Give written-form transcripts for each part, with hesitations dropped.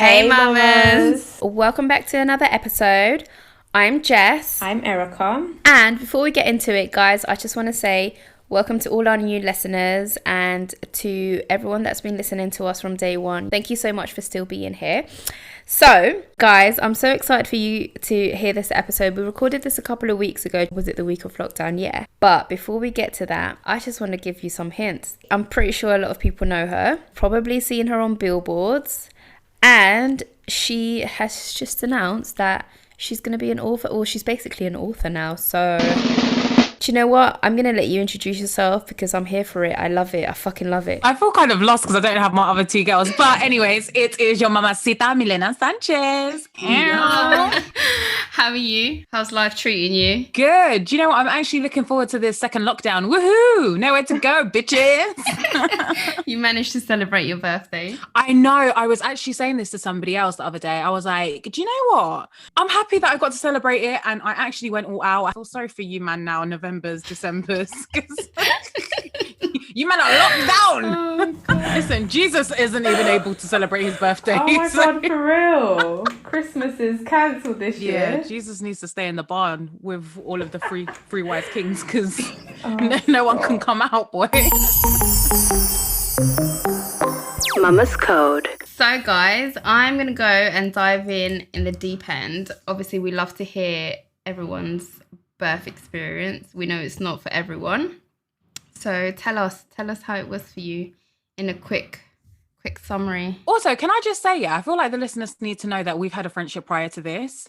Hey, Hey, mamas. mamas. Welcome back to another episode. I'm Jess. I'm Erica. And before we get into it, guys, I just want to say welcome to all our new listeners and to everyone that's been listening to us from day one. Thank you so much for still being here. So, guys, I'm so excited for you to hear this episode. We recorded this a couple of weeks ago. Was it the week of lockdown? Yeah. But before we get to that, I just want to give you some hints. I'm pretty sure a lot of people know her, probably seen her on billboards. And she has just announced that she's going to be an author, or she's basically an author now. So, do you know what? I'm going to let you introduce yourself because I'm here for it. I love it. I fucking love it. I feel kind of lost because I don't have my other two girls. But anyways, it is your mamacita, Milena Sanchez. How are you? How's life treating you? Good. You know what? I'm actually looking forward to this second lockdown. Woohoo! Nowhere to go, bitches. You managed to celebrate your birthday. I know. I was actually saying this to somebody else the other day. I was like, do you know what? I'm happy that I got to celebrate it. And I actually went all out. I feel sorry for you, man, now, November's, December's. You man are locked down. Oh, Listen, Jesus isn't even able to celebrate his birthday. Oh my God, for real. Christmas is cancelled this Yeah, year. Jesus needs to stay in the barn with all of the three wise kings because no one can come out, boy. Mama's Code. So, guys, I'm going to go and dive in the deep end. Obviously, we love to hear everyone's birth experience. We know it's not for everyone. So tell us how it was for you in a quick summary. Also, can I just say, I feel like the listeners need to know that we've had a friendship prior to this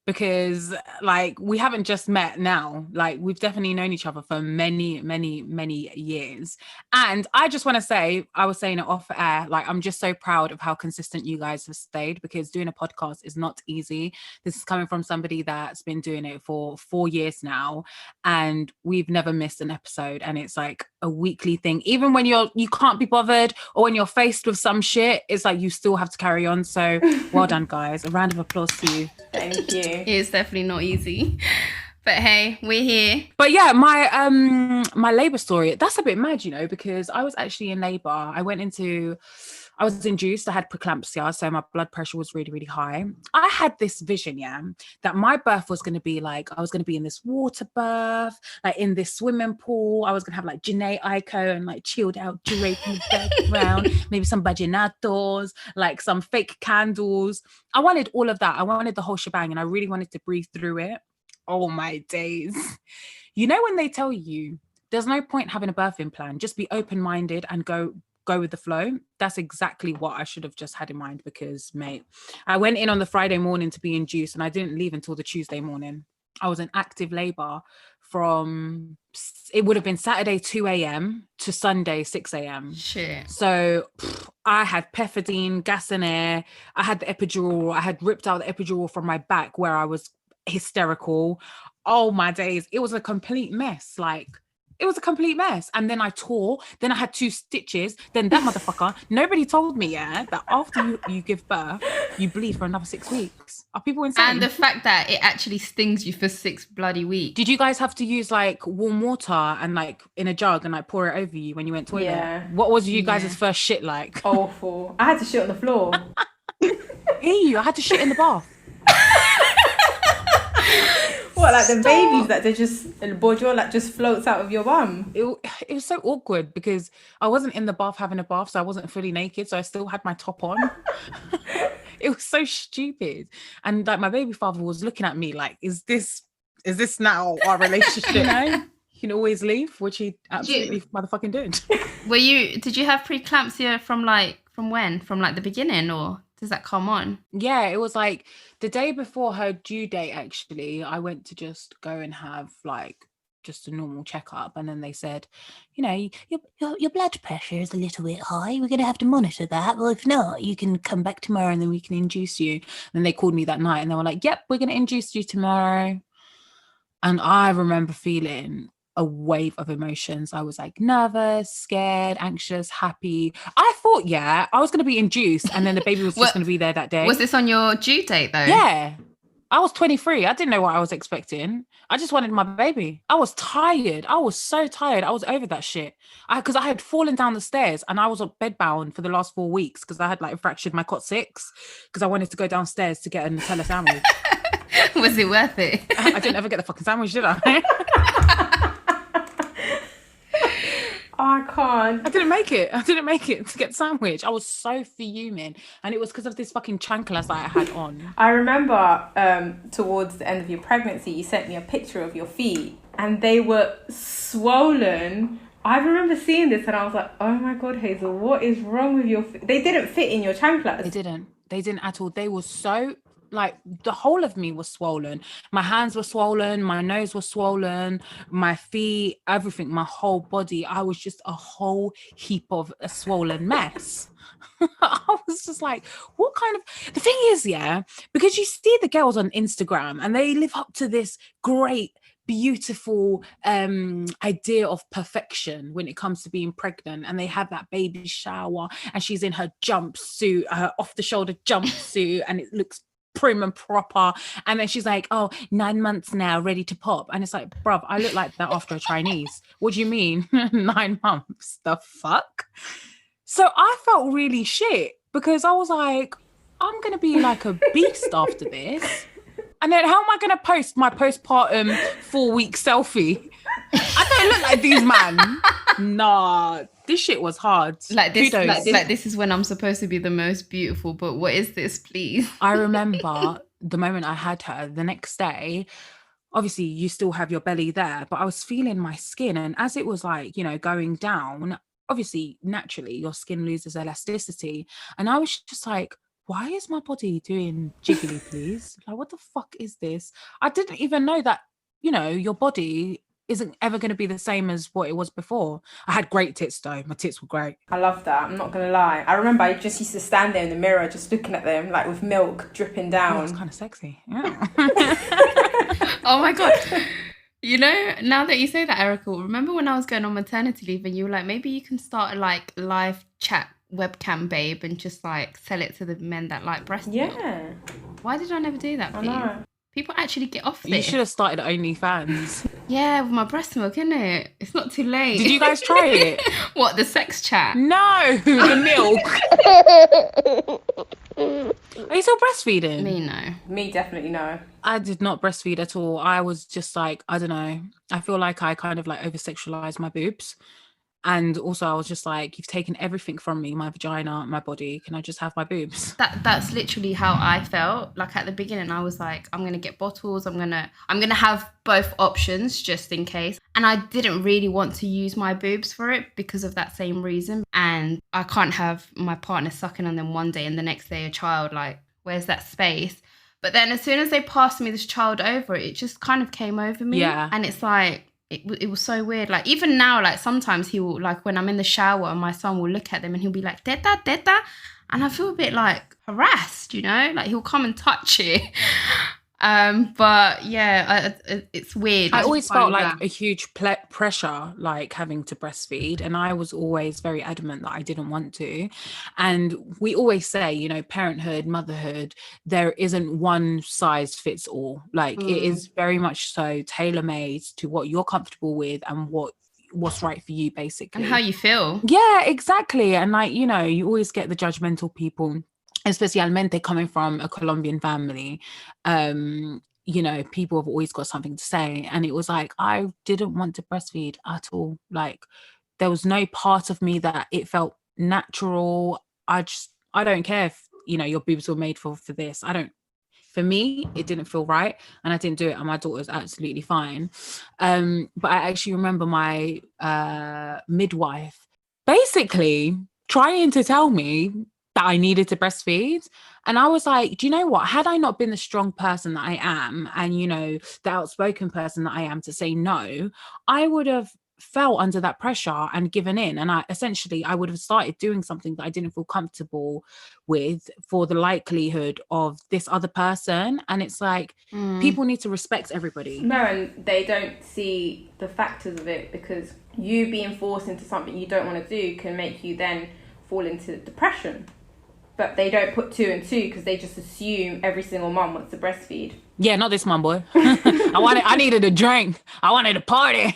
because, like, we haven't just met now. Like, we've definitely known each other for many, many, many years. And I just want to say, I was saying it off air, like, I'm just so proud of how consistent you guys have stayed because doing a podcast is not easy. This is coming from somebody that's been doing it for 4 years now, and we've never missed an episode. And it's like a weekly thing. Even when you can't be bothered or when you're faced with some shit, it's like you still have to carry on. So well done, guys. A round of applause to you. Thank you. It's definitely not easy. But hey, we're here. But yeah, my labor story, that's a bit mad, you know, because I was actually in labor. I was induced. I had preeclampsia, so my blood pressure was really, really high. I had this vision, that my birth was going to be like, I was going to be in this water birth, like in this swimming pool. I was going to have like Janae Aiko and like chilled out Drake in the background, maybe some bajinatos, like some fake candles. I wanted all of that. I wanted the whole shebang and I really wanted to breathe through it. Oh my days. You know, when they tell you there's no point having a birthing plan, just be open-minded and go with the flow. That's exactly what I should have just had in mind because, mate, I went in on the Friday morning to be induced and I didn't leave until the Tuesday morning. I was in active labor from, it would have been Saturday 2 a.m. to Sunday 6 a.m. Shit. So I had pethidine, gas and air. I had the epidural. I had ripped out the epidural from my back where I was hysterical. Oh my days. It was a complete mess. Like, it was a complete mess. And then I tore. Then I had 2 stitches. Then that motherfucker, nobody told me, that after you give birth, you bleed for another 6 weeks. Are people insane? And the fact that it actually stings you for 6 bloody weeks. Did you guys have to use like warm water and like in a jug and like pour it over you when you went toilet? Yeah. What was you guys' first shit like? Awful. I had to shit on the floor. I had to shit in the bath. What, like the babies that they just, the bojor like just floats out of your bum? It was so awkward because I wasn't in the bath having a bath, so I wasn't fully naked, so I still had my top on. It was so stupid. And like my baby father was looking at me like, is this now our relationship? You know, you can always leave, which he absolutely motherfucking did. Did you have preeclampsia from when? From like the beginning, or does that come on? Yeah, it was like the day before her due date, actually, I went to just go and have like just a normal checkup. And then they said, you know, your blood pressure is a little bit high. We're going to have to monitor that. Well, if not, you can come back tomorrow and then we can induce you. And they called me that night and they were like, yep, we're going to induce you tomorrow. And I remember feeling a wave of emotions. I was like nervous, scared, anxious, happy. I thought, I was going to be induced and then the baby was just going to be there that day. Was this on your due date though? Yeah. I was 23. I didn't know what I was expecting. I just wanted my baby. I was tired. I was so tired. I was over that shit. Because I had fallen down the stairs and I was bedbound for the last 4 weeks because I had like fractured my coccyx because I wanted to go downstairs to get a Nutella sandwich. Was it worth it? I didn't ever get the fucking sandwich, did I? I can't. I didn't make it to get the sandwich. I was so fuming. And it was because of this fucking chanclas that I had on. I remember towards the end of your pregnancy, you sent me a picture of your feet and they were swollen. I remember seeing this and I was like, oh my God, Hazel, what is wrong with your feet? They didn't fit in your chanclas. They didn't at all. They were so, like, the whole of me was swollen. My hands were swollen, my nose was swollen, my feet, everything, my whole body. I was just a whole heap of a swollen mess. I was just like, what kind of... The thing is, yeah, because you see the girls on Instagram and they live up to this great, beautiful idea of perfection when it comes to being pregnant, and they have that baby shower and she's in her jumpsuit, her off the shoulder jumpsuit, and it looks prim and proper, and then she's like, oh, 9 months now, ready to pop. And it's like, bruv, I look like that after a Chinese. What do you mean? 9 months? The fuck? So I felt really shit because I was like, I'm gonna be like a beast after this. And then how am I gonna post my postpartum 4-week selfie? I don't look like these man. Nah, this shit was hard. Like this is when I'm supposed to be the most beautiful, but what is this, please? I remember the moment I had her, the next day, obviously you still have your belly there, but I was feeling my skin, and as it was like, you know, going down, obviously naturally your skin loses elasticity, and I was just like, why is my body doing jiggly, please? Like, what the fuck is this? I didn't even know that, you know, your body isn't ever going to be the same as what it was before. I had great tits though. My tits were great. I love that. I'm not going to lie. I remember I just used to stand there in the mirror just looking at them, like with milk dripping down. Oh, it's kind of sexy. Yeah. Oh my God. You know, now that you say that, Erica, remember when I was going on maternity leave and you were like, maybe you can start a like live chat webcam babe and just like sell it to the men that like breast milk? Yeah. Why did I never do that for you? People actually get off this. You should have started OnlyFans. Yeah, with my breast milk, innit? It's not too late. Did you guys try it? What, the sex chat? No, the milk. Are you still breastfeeding? Me, no. Me, definitely no. I did not breastfeed at all. I was just like, I don't know. I feel like I kind of like over-sexualized my boobs. And also I was just like, you've taken everything from me, my vagina, my body. Can I just have my boobs? That's literally how I felt. Like at the beginning, I was like, I'm gonna get bottles. I'm gonna have both options just in case. And I didn't really want to use my boobs for it because of that same reason. And I can't have my partner sucking on them one day and the next day a child. Like, where's that space? But then as soon as they passed me this child over, it just kind of came over me. Yeah. And it's like, it was so weird. Like even now, like sometimes he will, like when I'm in the shower and my son will look at them and he'll be like, Teta, teta. And I feel a bit like harassed, you know, like he'll come and touch it. But yeah, it's weird. I always felt like a huge pressure, like having to breastfeed. And I was always very adamant that I didn't want to. And we always say, you know, parenthood, motherhood, there isn't one size fits all. Like it is very much so tailor-made to what you're comfortable with and what's right for you, basically. And how you feel. Yeah, exactly. And like, you know, you always get the judgmental people, especialmente coming from a Colombian family. You know, people have always got something to say. And it was like, I didn't want to breastfeed at all. Like there was no part of me that it felt natural. I don't care if, you know, your boobs were made for this. For me, it didn't feel right, and I didn't do it, and my daughter was absolutely fine. But I actually remember my midwife basically trying to tell me that I needed to breastfeed. And I was like, do you know what? Had I not been the strong person that I am, and, you know, the outspoken person that I am to say no, I would have fell under that pressure and given in. And I would have started doing something that I didn't feel comfortable with for the likelihood of this other person. And it's like, people need to respect everybody. No, and they don't see the factors of it, because you being forced into something you don't want to do can make you then fall into depression. but they don't put 2 and 2 because they just assume every single mum wants to breastfeed. Yeah, not this mum, boy. I needed a drink. I wanted a party.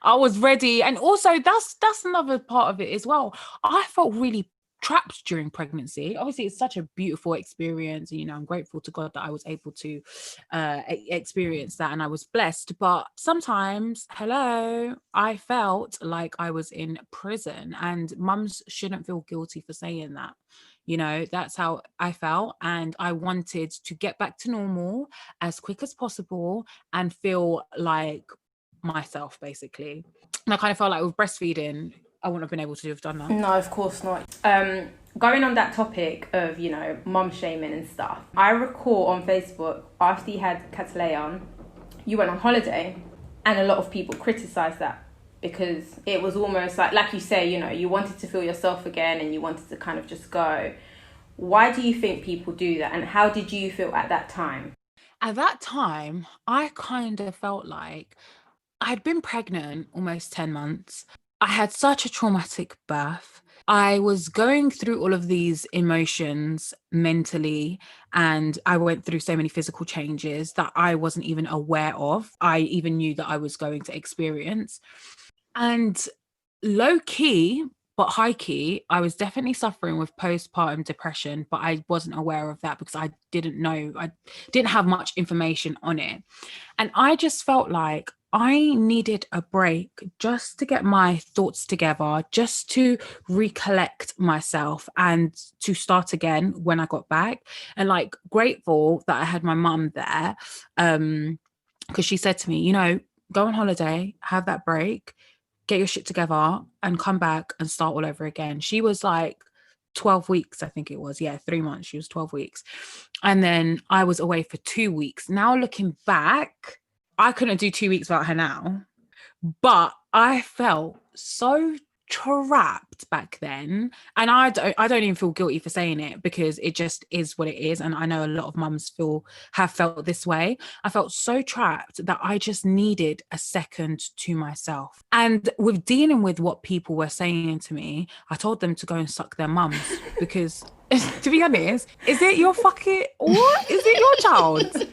I was ready. And also that's another part of it as well. I felt really trapped during pregnancy. Obviously, it's such a beautiful experience. You know, I'm grateful to God that I was able to experience that, and I was blessed. But sometimes, I felt like I was in prison, and mums shouldn't feel guilty for saying that. You know, that's how I felt. And I wanted to get back to normal as quick as possible and feel like myself, basically. And I kind of felt like with breastfeeding, I wouldn't have been able to have done that. No, of course not. Going on that topic of, you know, mum shaming and stuff, I recall on Facebook, after you had Cataleya, you went on holiday, and a lot of people criticised that because it was almost like you say, you know, you wanted to feel yourself again and you wanted to kind of just go. Why do you think people do that, and how did you feel at that time? At that time, I kind of felt like I'd been pregnant almost 10 months. I had such a traumatic birth. I was going through all of these emotions mentally, and I went through so many physical changes that I wasn't even aware of. I even knew that I was going to experience. And low key, but high key, I was definitely suffering with postpartum depression, but I wasn't aware of that because I didn't know. I didn't have much information on it. And I just felt like I needed a break just to get my thoughts together, just to recollect myself and to start again when I got back. And like grateful that I had my mum there, because she said to me, you know, go on holiday, have that break, get your shit together and come back and start all over again. She was like 12 weeks, I think it was. Yeah, 3 months. She was 12 weeks. And then I was away for 2 weeks. Now looking back, I couldn't do 2 weeks without her now. But I felt so trapped back then. And I don't even feel guilty for saying it because it just is what it is. And I know a lot of mums have felt this way. I felt so trapped that I just needed a second to myself. And with dealing with what people were saying to me, I told them to go and suck their mums because to be honest, is it your fucking, what? Is it your child?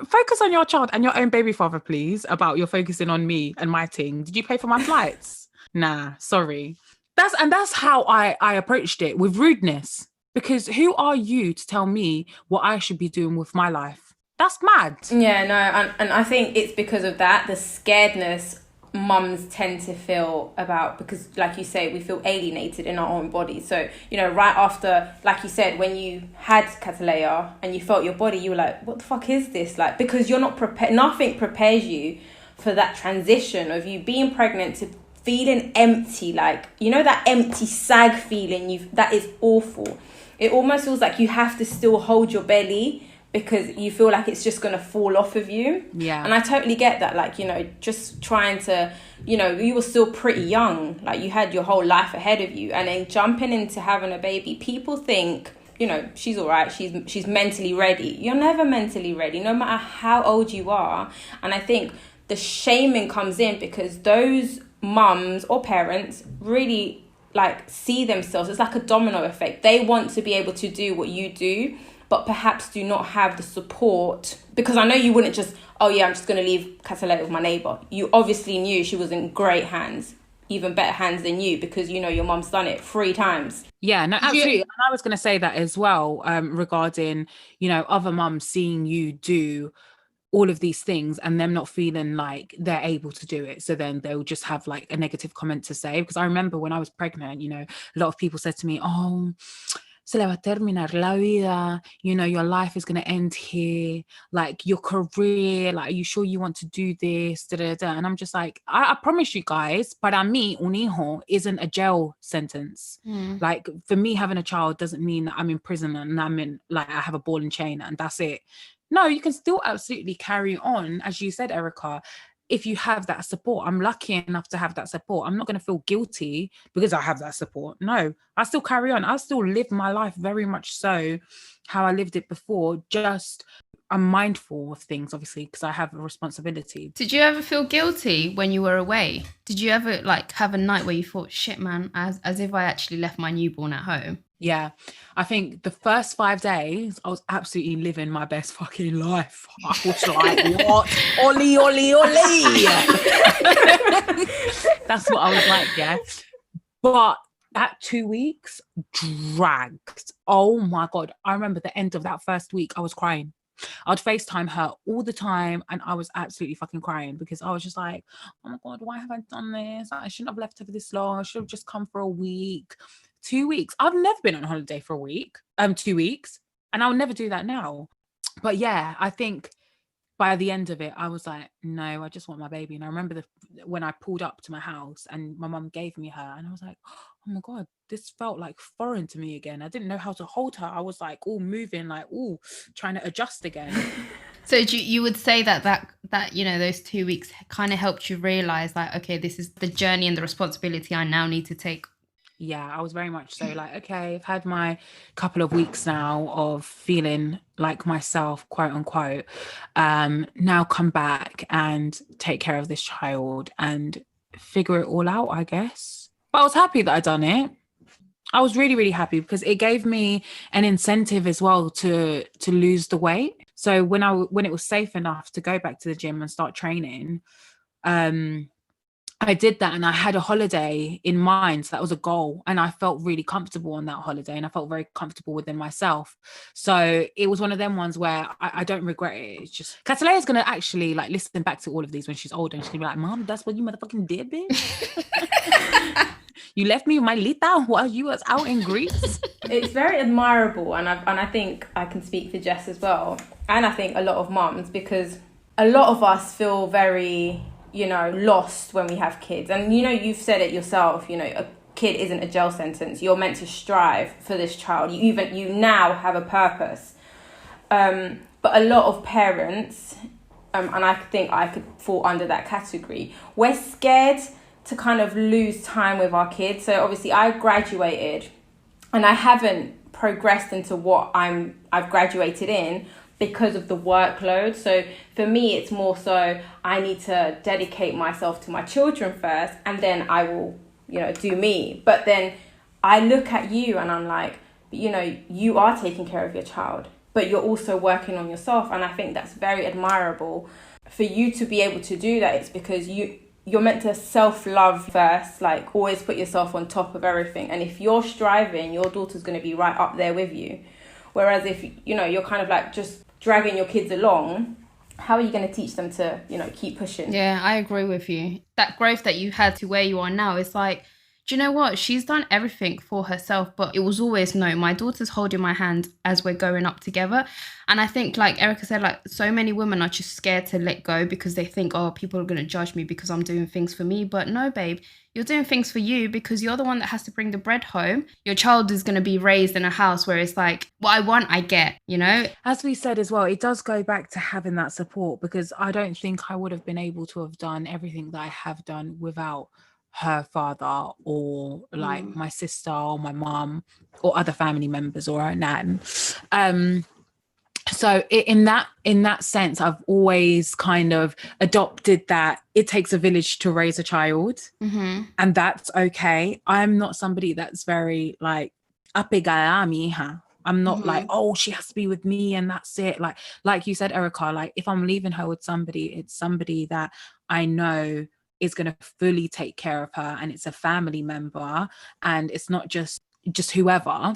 Focus on your child and your own baby father, please, about you're focusing on me and my thing. Did you pay for my flights? Nah, sorry. That's how I approached it, with rudeness. Because who are you to tell me what I should be doing with my life? That's mad. Yeah, no, and I think it's because of that, the scaredness mums tend to feel about, because like you say, we feel alienated in our own body. So, you know, right after, like you said, when you had Cataleya and you felt your body, you were like, what the fuck is this? Like, because you're not prepared, nothing prepares you for that transition of you being pregnant to feeling empty, like, you know, that empty sag feeling, that is awful. It almost feels like you have to still hold your belly because you feel like it's just going to fall off of you. Yeah. And I totally get that, like, you know, just trying to, you know, you were still pretty young, like you had your whole life ahead of you, and then jumping into having a baby, people think, you know, she's all right, she's mentally ready. You're never mentally ready, no matter how old you are. And I think the shaming comes in because those mums or parents really like see themselves, it's like a domino effect. They want to be able to do what you do, but perhaps do not have the support, because I know you wouldn't just, oh yeah, I'm just going to leave Cataleya with my neighbour. You obviously knew she was in great hands, even better hands than you, because you know your mum's done it 3 times. Yeah, no, absolutely. And I was going to say that as well, regarding, you know, other mums seeing you do all of these things and them not feeling like they're able to do it. So then they'll just have like a negative comment to say. Because I remember when I was pregnant, you know, a lot of people said to me, oh, se le va a terminar la vida, you know, your life is going to end here, like your career, like, are you sure you want to do this? Da, da, da. And I'm just like, I promise you guys, para mí, un hijo isn't a jail sentence. Like, for me, having a child doesn't mean that I'm in prison and I'm in, like, I have a ball and chain and that's it. No, you can still absolutely carry on, as you said, Erica, if you have that support. I'm lucky enough to have that support. I'm not going to feel guilty because I have that support. No, I still carry on. I still live my life very much so how I lived it before. Just I'm mindful of things, obviously, because I have a responsibility. Did you ever feel guilty when you were away? Did you ever like have a night where you thought, shit, man, as if I actually left my newborn at home? Yeah, I think the first 5 days I was absolutely living my best fucking life. I was like, what? Oli, oli, oli. That's what I was like, yeah. But that 2 weeks dragged. Oh my God. I remember the end of that first week, I was crying. I'd FaceTime her all the time and I was absolutely fucking crying because I was just like, oh my God, why have I done this? I shouldn't have left her for this long. I should have just come for a week. 2 weeks. I've never been on holiday for a week, 2 weeks, and I'll never do that now. But yeah, I think by the end of it, I was like, no, I just want my baby. And I remember when I pulled up to my house and my mum gave me her, and I was like, oh my God, this felt like foreign to me again. I didn't know how to hold her. I was like all moving, like all trying to adjust again. So you would say that you know, those 2 weeks kind of helped you realize like, okay, this is the journey and the responsibility I now need to take. Yeah, I was very much so like, okay, I've had my couple of weeks now of feeling like myself, quote unquote. Now come back and take care of this child and figure it all out, I guess. But I was happy that I'd done it. I was really, really happy because it gave me an incentive as well to lose the weight. So when it was safe enough to go back to the gym and start training, I did that and I had a holiday in mind. So that was a goal. And I felt really comfortable on that holiday and I felt very comfortable within myself. So it was one of them ones where I don't regret it. It's just Cataleya's going to actually like listen back to all of these when she's older and she's going to be like, Mom, that's what you motherfucking did, bitch. You left me with my Lita while you was out in Greece. It's very admirable, and I think I can speak for Jess as well, and I think a lot of mums, because a lot of us feel very, you know, lost when we have kids. And, you know, you've said it yourself, you know, a kid isn't a jail sentence. You're meant to strive for this child. You now have a purpose. But a lot of parents, and I think I could fall under that category, we're scared to kind of lose time with our kids. So obviously I graduated and I haven't progressed into what I've graduated in because of the workload. So for me, it's more so I need to dedicate myself to my children first, and then I will, you know, do me. But then I look at you and I'm like, you know, you are taking care of your child, but you're also working on yourself. And I think that's very admirable. For you to be able to do that, it's because you're meant to self-love first, like always put yourself on top of everything. And if you're striving, your daughter's going to be right up there with you. Whereas if, you know, you're kind of like just dragging your kids along, how are you going to teach them to, you know, keep pushing? Yeah, I agree with you. That growth that you had to where you are now is like, do you know what? She's done everything for herself, but it was always, no, my daughter's holding my hand as we're going up together. And I think, like Erica said, like so many women are just scared to let go because they think, oh, people are going to judge me because I'm doing things for me. But no, babe, you're doing things for you because you're the one that has to bring the bread home. Your child is going to be raised in a house where it's like, what I want, I get, you know? As we said as well, it does go back to having that support, because I don't think I would have been able to have done everything that I have done without her father or like my sister or my mom or other family members or her nan. So in that sense, I've always kind of adopted that it takes a village to raise a child, and that's okay. I'm not somebody that's very like apegada a mi hija. I'm not like, oh, she has to be with me and that's it. Like you said, Erica, like if I'm leaving her with somebody, it's somebody that I know is going to fully take care of her, and it's a family member, and it's not just whoever.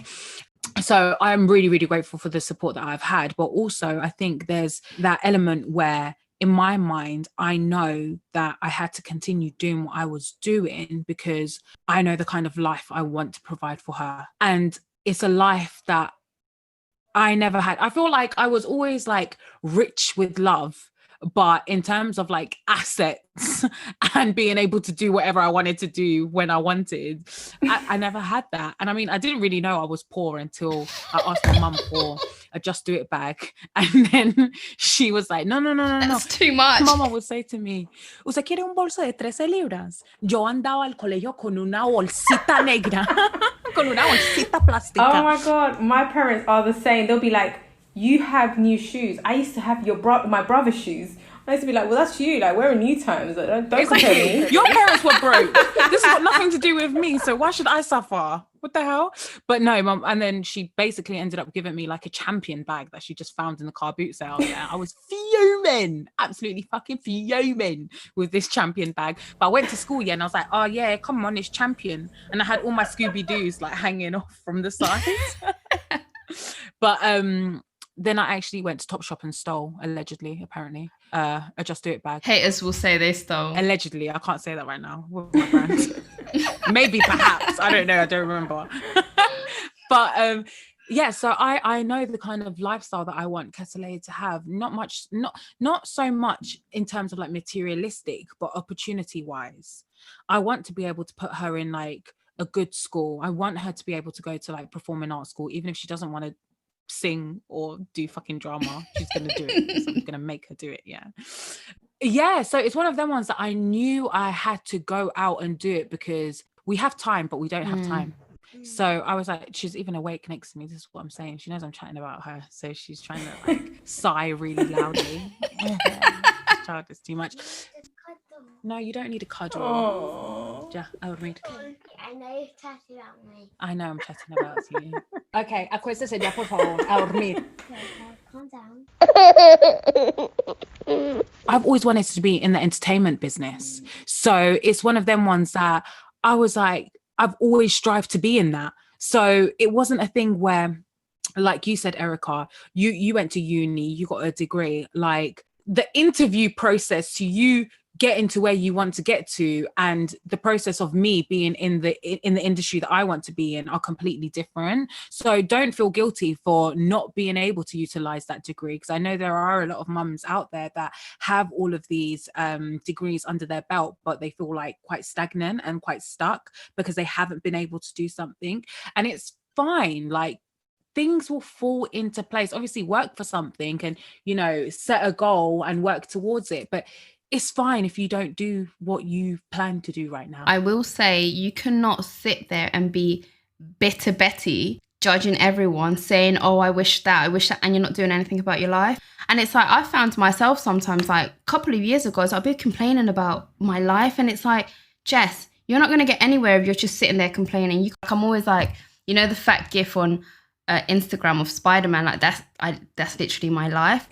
So I'm really, really grateful for the support that I've had. But also I think there's that element where in my mind, I know that I had to continue doing what I was doing because I know the kind of life I want to provide for her. And it's a life that I never had. I feel like I was always like rich with love, but in terms of like assets and being able to do whatever I wanted to do when I wanted, I never had that. And I mean, I didn't really know I was poor until I asked my mum for a Just Do It bag. And then she was like, no. That's too much. Mama would say to me, ¿Usted quiere un bolso de 13 libras? Yo andaba al colegio con una bolsita negra, con una bolsita plástica. Oh my God, my parents are the same. They'll be like, you have new shoes. I used to have my brother's shoes. I used to be like, well, that's you. Like, we're in new times. Like, don't compare me. Your parents were broke. This has got nothing to do with me. So why should I suffer? what the hell? But no, mum. And then she basically ended up giving me like a Champion bag that she just found in the car boot sale. Yeah, I was fuming, absolutely fucking fuming with this Champion bag. But I went to school, yeah, and I was like, oh yeah, come on, it's Champion. And I had all my Scooby-Doos like hanging off from the sides. But then I actually went to Topshop and stole, allegedly, apparently, a Just Do It bag. Haters will say they stole. Allegedly, I can't say that right now with my brand. Maybe, perhaps, I don't know, I don't remember. But yeah, so I know the kind of lifestyle that I want Ketelea to have. Not so much in terms of like materialistic, but opportunity wise. I want to be able to put her in like a good school. I want her to be able to go to like performing arts school, even if she doesn't want to sing or do fucking drama. She's gonna do it because I'm gonna make her do it. Yeah, so it's one of them ones that I knew I had to go out and do it because we have time, but we don't have time. So I was like, she's even awake next to me. This is what I'm saying. She knows I'm chatting about her, so she's trying to like sigh really loudly. This child is too much. No, you don't need a cuddle. Ja, I'll read. I know you're chatting about me. I know I'm chatting about you. Okay, acuéstese ya, por favor, a dormir. Okay, calm down. I've always wanted to be in the entertainment business. So it's one of them ones that I was like, I've always strived to be in that. So it wasn't a thing where, like you said, Erica, you went to uni, you got a degree. Like the interview process to you getting to where you want to get to and the process of me being in the industry that I want to be in are completely different. So don't feel guilty for not being able to utilize that degree, because I know there are a lot of mums out there that have all of these degrees under their belt, but they feel like quite stagnant and quite stuck because they haven't been able to do something. And it's fine. Like, things will fall into place. Obviously work for something and, you know, set a goal and work towards it, but it's fine if you don't do what you plan to do right now. I will say you cannot sit there and be bitter Betty, judging everyone, saying, oh, I wish that, and you're not doing anything about your life. And it's like, I found myself sometimes, like a couple of years ago, I'd be complaining about my life. And it's like, Jess, you're not going to get anywhere if you're just sitting there complaining. I'm always like, you know, the fat gif on Instagram of Spider-Man, like that's literally my life.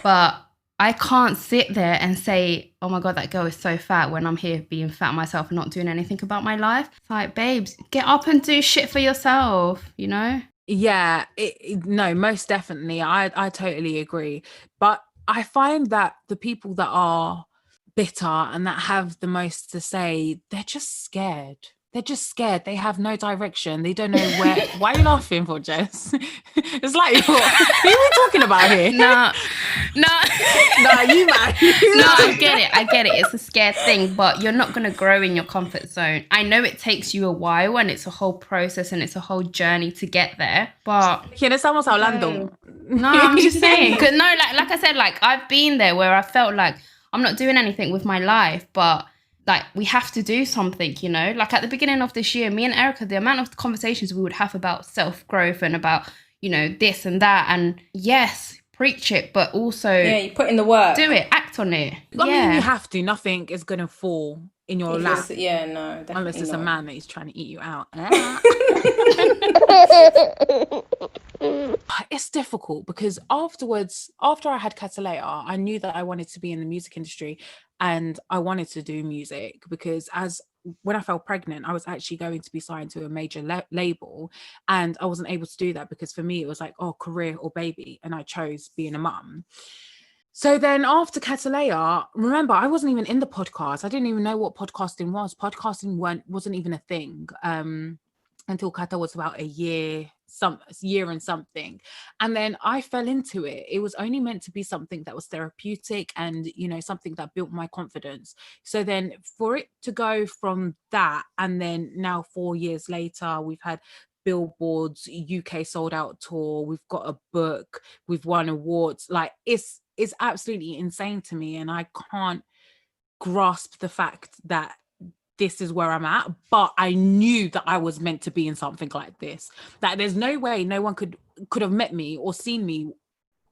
But I can't sit there and say, oh my God, that girl is so fat when I'm here being fat myself and not doing anything about my life. It's like, babes, get up and do shit for yourself, you know? Yeah, no, most definitely. I totally agree. But I find that the people that are bitter and that have the most to say, they're just scared. They're just scared. They have no direction. They don't know where. Why are you laughing for, Jess? It's like, who are we talking about here? No, you man. No, I get it. It's a scared thing, but you're not going to grow in your comfort zone. I know it takes you a while and it's a whole process and it's a whole journey to get there, but... ¿Quién estamos hablando? No, I'm just saying. Because no, like I said, like I've been there where I felt like I'm not doing anything with my life, but... like, we have to do something, you know? Like, at the beginning of this year, me and Erica, the amount of conversations we would have about self-growth and about, you know, this and that. And yes, preach it, but also... yeah, you put in the work. Do it. Act on it. I mean, you have to. Nothing is going to fall in your lap. Yeah, no, definitely unless it's not. a man that is trying to eat you out. It's difficult because after I had Ketelea, I knew that I wanted to be in the music industry and I wanted to do music because when I fell pregnant, I was actually going to be signed to a major label and I wasn't able to do that because for me, it was like, oh, career or baby. And I chose being a mum. So then after Ketelea, remember, I wasn't even in the podcast. I didn't even know what podcasting was. Podcasting wasn't even a thing until Kata was about a year and something. And then I fell into it. It was only meant to be something that was therapeutic and, you know, something that built my confidence. So then for it to go from that, and then now 4 years later, we've had Billboard's UK sold out tour. We've got a book. We've won awards. Like it's absolutely insane to me. And I can't grasp the fact that this is where I'm at, but I knew that I was meant to be in something like this, that there's no way no one could have met me or seen me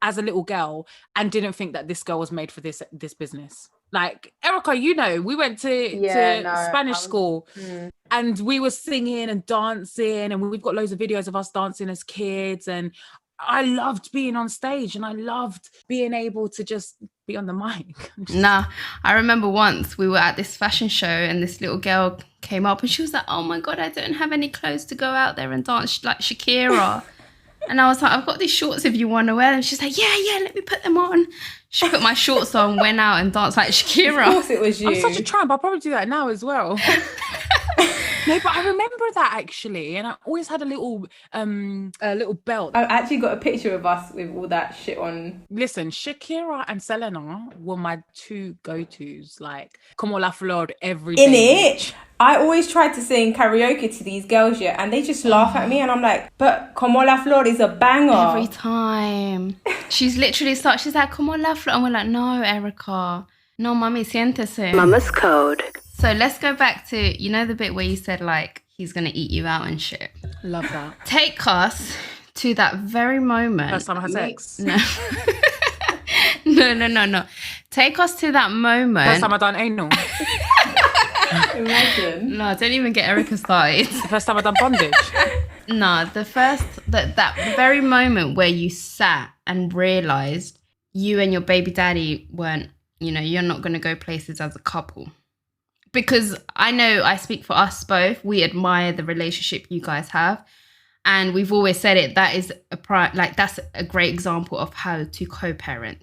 as a little girl and didn't think that this girl was made for this business. Like, Erica, you know, we went to Spanish school and we were singing and dancing, and we've got loads of videos of us dancing as kids. And I loved being on stage, and I loved being able to just be on the mic. Nah, I remember once we were at this fashion show and this little girl came up and she was like, oh my God, I don't have any clothes to go out there and dance like Shakira. And I was like, I've got these shorts if you want to wear them. She's like, yeah, let me put them on. She put my shorts on, went out and danced like Shakira. Of course it was you. I'm such a tramp. I'll probably do that now as well. No, but I remember that actually, and I always had a little belt. I actually got a picture of us with all that shit on. Listen, Shakira and Selena were my two go-tos, like Como La Flor every In day. it, I always tried to sing karaoke to these girls, yeah, and they just laugh at me, and I'm like, but Como La Flor is a banger. Every time. She's literally she's like, Como La Flor. And we're like, no, Erica. No, mami, siéntese. Mama's code. So let's go back to, you know, the bit where you said, like, he's going to eat you out and shit. Love that. Take us to that very moment. First time I had sex. No. No. Take us to that moment. First time I done anal. Imagine. No, don't even get Erica started. The first time I done bondage. No, that very moment where you sat and realised you and your baby daddy weren't, you know, you're not going to go places as a couple. Because I know I speak for us both. We admire the relationship you guys have. And we've always said it, that is that's a great example of how to co-parent.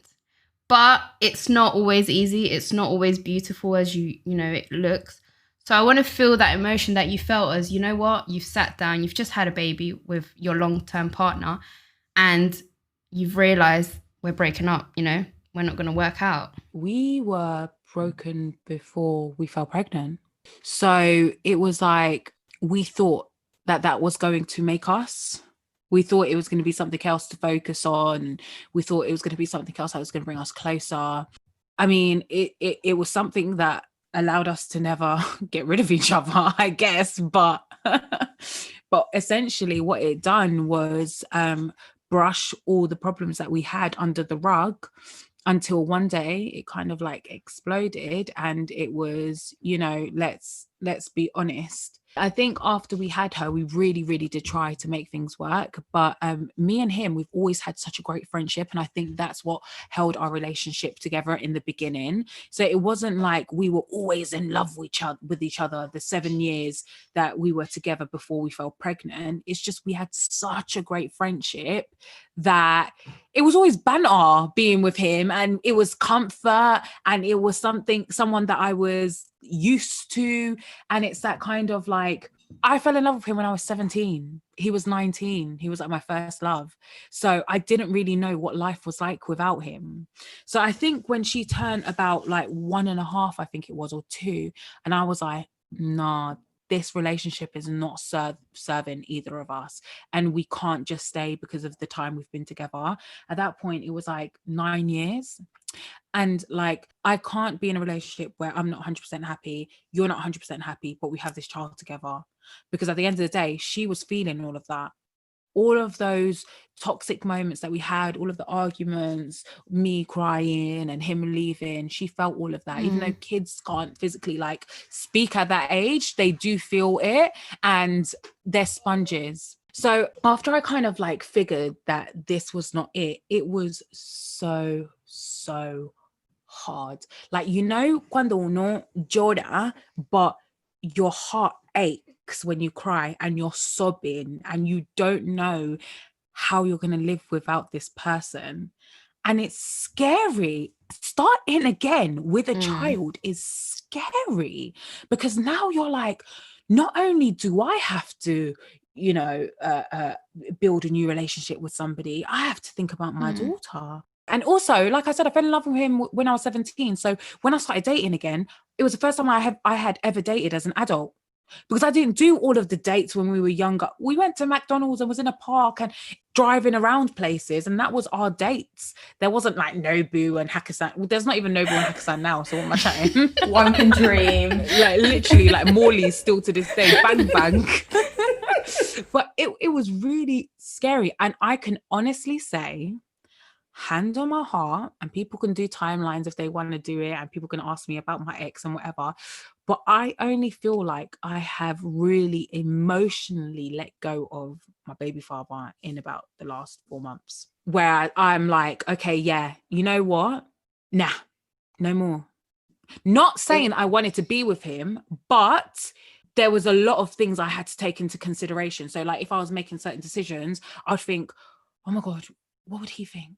But it's not always easy. It's not always beautiful as you know it looks. So I want to feel that emotion that you felt as, you know what, you've sat down, you've just had a baby with your long-term partner, and you've realised we're breaking up, you know, we're not going to work out. We were broken before we fell pregnant. So it was like, we thought that was going to make us. We thought it was going to be something else to focus on. We thought it was going to be something else that was going to bring us closer. I mean, it was something that allowed us to never get rid of each other, I guess. But essentially what it done was brush all the problems that we had under the rug, until one day it kind of like exploded. And it was, you know, let's be honest. I think after we had her, we really, really did try to make things work. But me and him, we've always had such a great friendship. And I think that's what held our relationship together in the beginning. So it wasn't like we were always in love with each other the 7 years that we were together before we fell pregnant. It's just we had such a great friendship that it was always banter being with him, and it was comfort, and it was someone that I was used to. And it's that kind of like, I fell in love with him when I was 17. He was 19. He was like my first love. So I didn't really know what life was like without him. So I think when she turned about like 1.5, I think it was, or 2, and I was like, nah, this relationship is not serving either of us, and we can't just stay because of the time we've been together. At that point, it was like 9 years. And like, I can't be in a relationship where I'm not 100% happy, you're not 100% happy, but we have this child together. Because at the end of the day, she was feeling all of that. All of those toxic moments that we had, all of the arguments, me crying and him leaving, she felt all of that. Even though kids can't physically like speak at that age, they do feel it, and they're sponges. So after I kind of like figured that this was not it was so hard. Like, you know, cuando uno llora, but your heart aches when you cry and you're sobbing and you don't know how you're going to live without this person. And it's scary. Starting again with a child is scary, because now you're like, not only do I have to, you know, build a new relationship with somebody, I have to think about my daughter. And also, like I said, I fell in love with him when I was 17. So when I started dating again, it was the first time I had ever dated as an adult, because I didn't do all of the dates when we were younger. We went to McDonald's and was in a park and driving around places, and that was our dates. There wasn't like Nobu and Hakkasan. Well, there's not even Nobu and Hakkasan now, so what am I chatting? One can dream. Like literally, like Morley's still to this day, bang bang. But it was really scary. And I can honestly say hand on my heart, and people can do timelines if they want to do it, and people can ask me about my ex and whatever, but I only feel like I have really emotionally let go of my baby father in about the last 4 months, where I'm like, okay, yeah, you know what? Nah, no more. Not saying I wanted to be with him, but there was a lot of things I had to take into consideration. So like if I was making certain decisions, I'd think, oh my God, what would he think?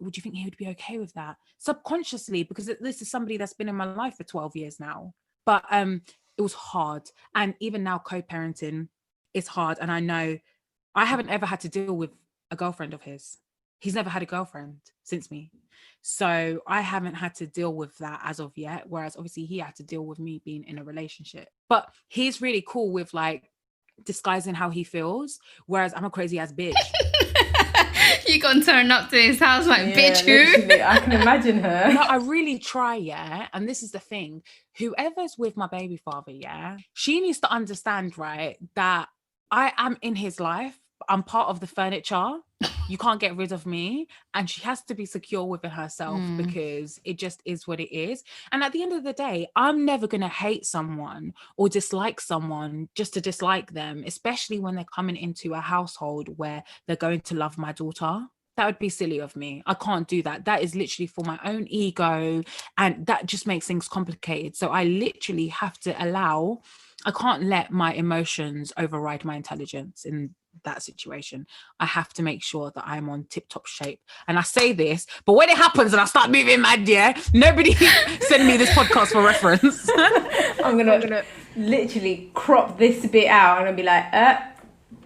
Would you think he would be okay with that? Subconsciously, because this is somebody that's been in my life for 12 years now. But it was hard. And even now co-parenting is hard. And I know I haven't ever had to deal with a girlfriend of his. He's never had a girlfriend since me. So I haven't had to deal with that as of yet. Whereas obviously he had to deal with me being in a relationship. But he's really cool with like disguising how he feels. Whereas I'm a crazy ass bitch. You gonna turn up to his house like, bitch, who? Literally, I can imagine her. No, I really try, yeah. And this is the thing. Whoever's with my baby father, yeah, she needs to understand, right, that I am in his life. I'm part of the furniture. You can't get rid of me. And she has to be secure within herself because it just is what it is. And at the end of the day, I'm never going to hate someone or dislike someone just to dislike them, especially when they're coming into a household where they're going to love my daughter. That would be silly of me. I can't do that. That is literally for my own ego. And that just makes things complicated. So I literally have to I can't let my emotions override my intelligence in that situation. I have to make sure that I'm on tip-top shape. And I say this, but when it happens and I start moving mad, yeah, nobody send me this podcast for reference. I'm gonna literally crop this bit out and I'll be like,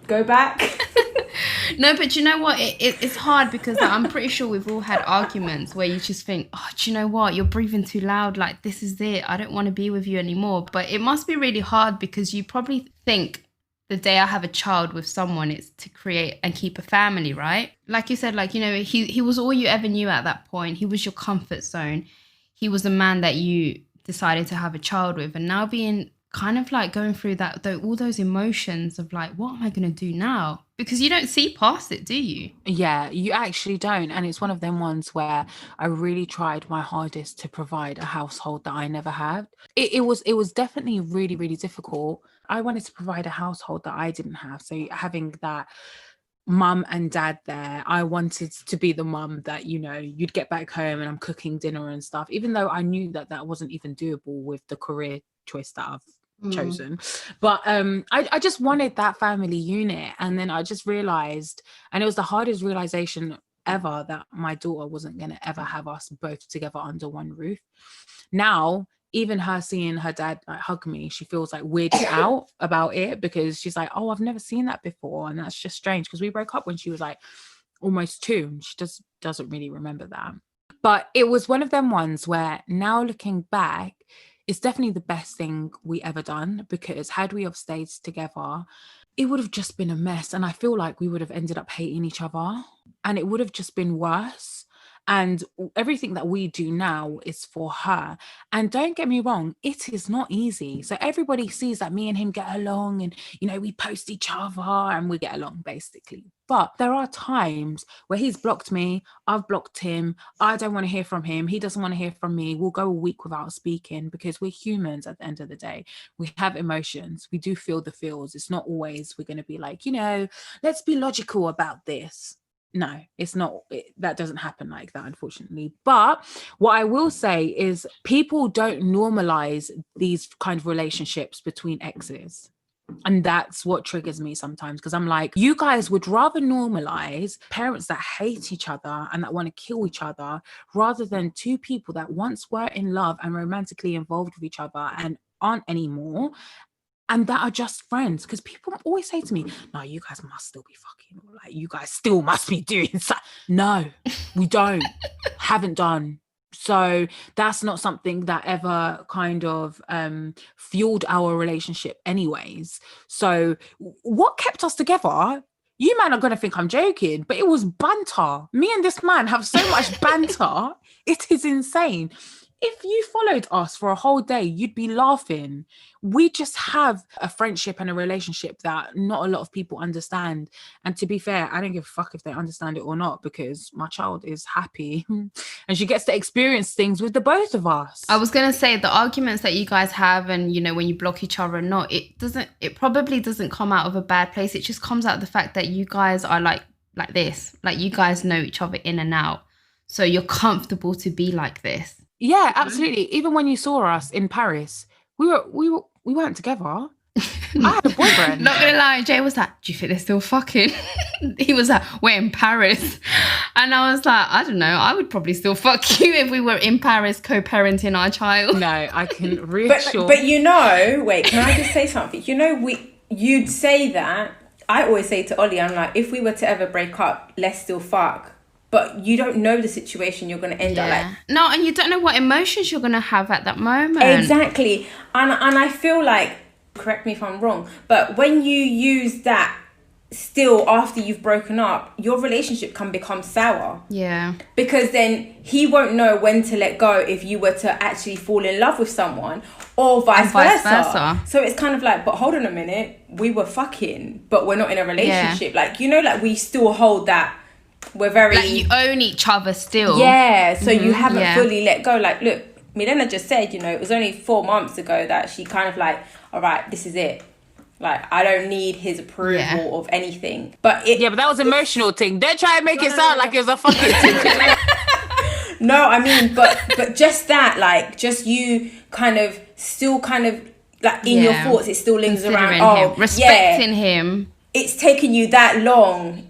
go back. No, but you know what? It's hard because like, I'm pretty sure we've all had arguments where you just think, oh, do you know what? You're breathing too loud. Like, this is it. I don't want to be with you anymore. But it must be really hard because you probably think the day I have a child with someone, it's to create and keep a family, right? Like you said, like, you know, he was all you ever knew at that point. He was your comfort zone. He was the man that you decided to have a child with. And now being kind of like going through that, all those emotions of like, what am I going to do now? Because you don't see past it, do you? Yeah, you actually don't. And it's one of them ones where I really tried my hardest to provide a household that I never had. It was definitely really, really difficult. I wanted to provide a household that I didn't have. So having that mum and dad there, I wanted to be the mum that, you know, you'd get back home and I'm cooking dinner and stuff, even though I knew that that wasn't even doable with the career choice that I've chosen. But I just wanted that family unit. And then I just realized, and it was the hardest realization ever, that my daughter wasn't going to ever have us both together under one roof. Now, even her seeing her dad like hug me, she feels like weirded out about it because she's like, oh, I've never seen that before. And that's just strange because we broke up when she was like almost 2 and she doesn't really remember that. But it was one of them ones where now looking back, it's definitely the best thing we ever done, because had we have stayed together, it would have just been a mess. And I feel like we would have ended up hating each other and it would have just been worse. And everything that we do now is for her. And don't get me wrong, it is not easy. So everybody sees that me and him get along and, you know, we post each other and we get along basically. But there are times where he's blocked me, I've blocked him, I don't want to hear from him, he doesn't want to hear from me. We'll go a week without speaking because we're humans at the end of the day. We have emotions, we do feel the feels. It's not always we're going to be like, you know, let's be logical about this. No, it's not. That doesn't happen like that, unfortunately. But what I will say is people don't normalize these kind of relationships between exes. And that's what triggers me sometimes, because I'm like, you guys would rather normalize parents that hate each other and that want to kill each other rather than two people that once were in love and romantically involved with each other and aren't anymore. And that are just friends, because people always say to me, no, you guys must still be fucking, like you guys still must be doing so. No, we don't, haven't done. So that's not something that ever kind of fueled our relationship anyways. So what kept us together, you man are going to think I'm joking, but it was banter. Me and this man have so much banter. It is insane. if you followed us for a whole day, you'd be laughing. We just have a friendship and a relationship that not a lot of people understand. And to be fair, I don't give a fuck if they understand it or not, because my child is happy and she gets to experience things with the both of us. I was going to say, the arguments that you guys have and, you know, when you block each other and not, it probably doesn't come out of a bad place. It just comes out of the fact that you guys are like this. Like, you guys know each other in and out. So you're comfortable to be like this. Yeah, absolutely. Even when you saw us in Paris, we weren't together. I had a boyfriend. Not gonna lie, Jay was like, do you think they're still fucking? He was like, we're in Paris. And I was like, I don't know, I would probably still fuck you if we were in Paris co-parenting our child. No, I can reassure. But you know, wait, can I just say something? You know, you'd say that. I always say to Ollie, I'm like, if we were to ever break up, let's still fuck. But you don't know the situation you're going to end up like. No, and you don't know what emotions you're going to have at that moment. Exactly. And I feel like, correct me if I'm wrong, but when you use that still after you've broken up, your relationship can become sour. Yeah. Because then he won't know when to let go if you were to actually fall in love with someone, or vice versa. So it's kind of like, but hold on a minute, we were fucking, but we're not in a relationship. Yeah. Like, you know, like we still hold that. We're very... Like, you own each other still. Yeah, so you haven't fully let go. Like, look, Milena just said, you know, it was only 4 months ago that she kind of like, all right, this is it. Like, I don't need his approval of anything. But but that was emotional thing. Don't try and make it sound like it was a fucking thing. No, I mean, but just that, like, just you kind of still kind of, like, in your thoughts, it still lingers around. Him. Respecting him. It's taken you that long.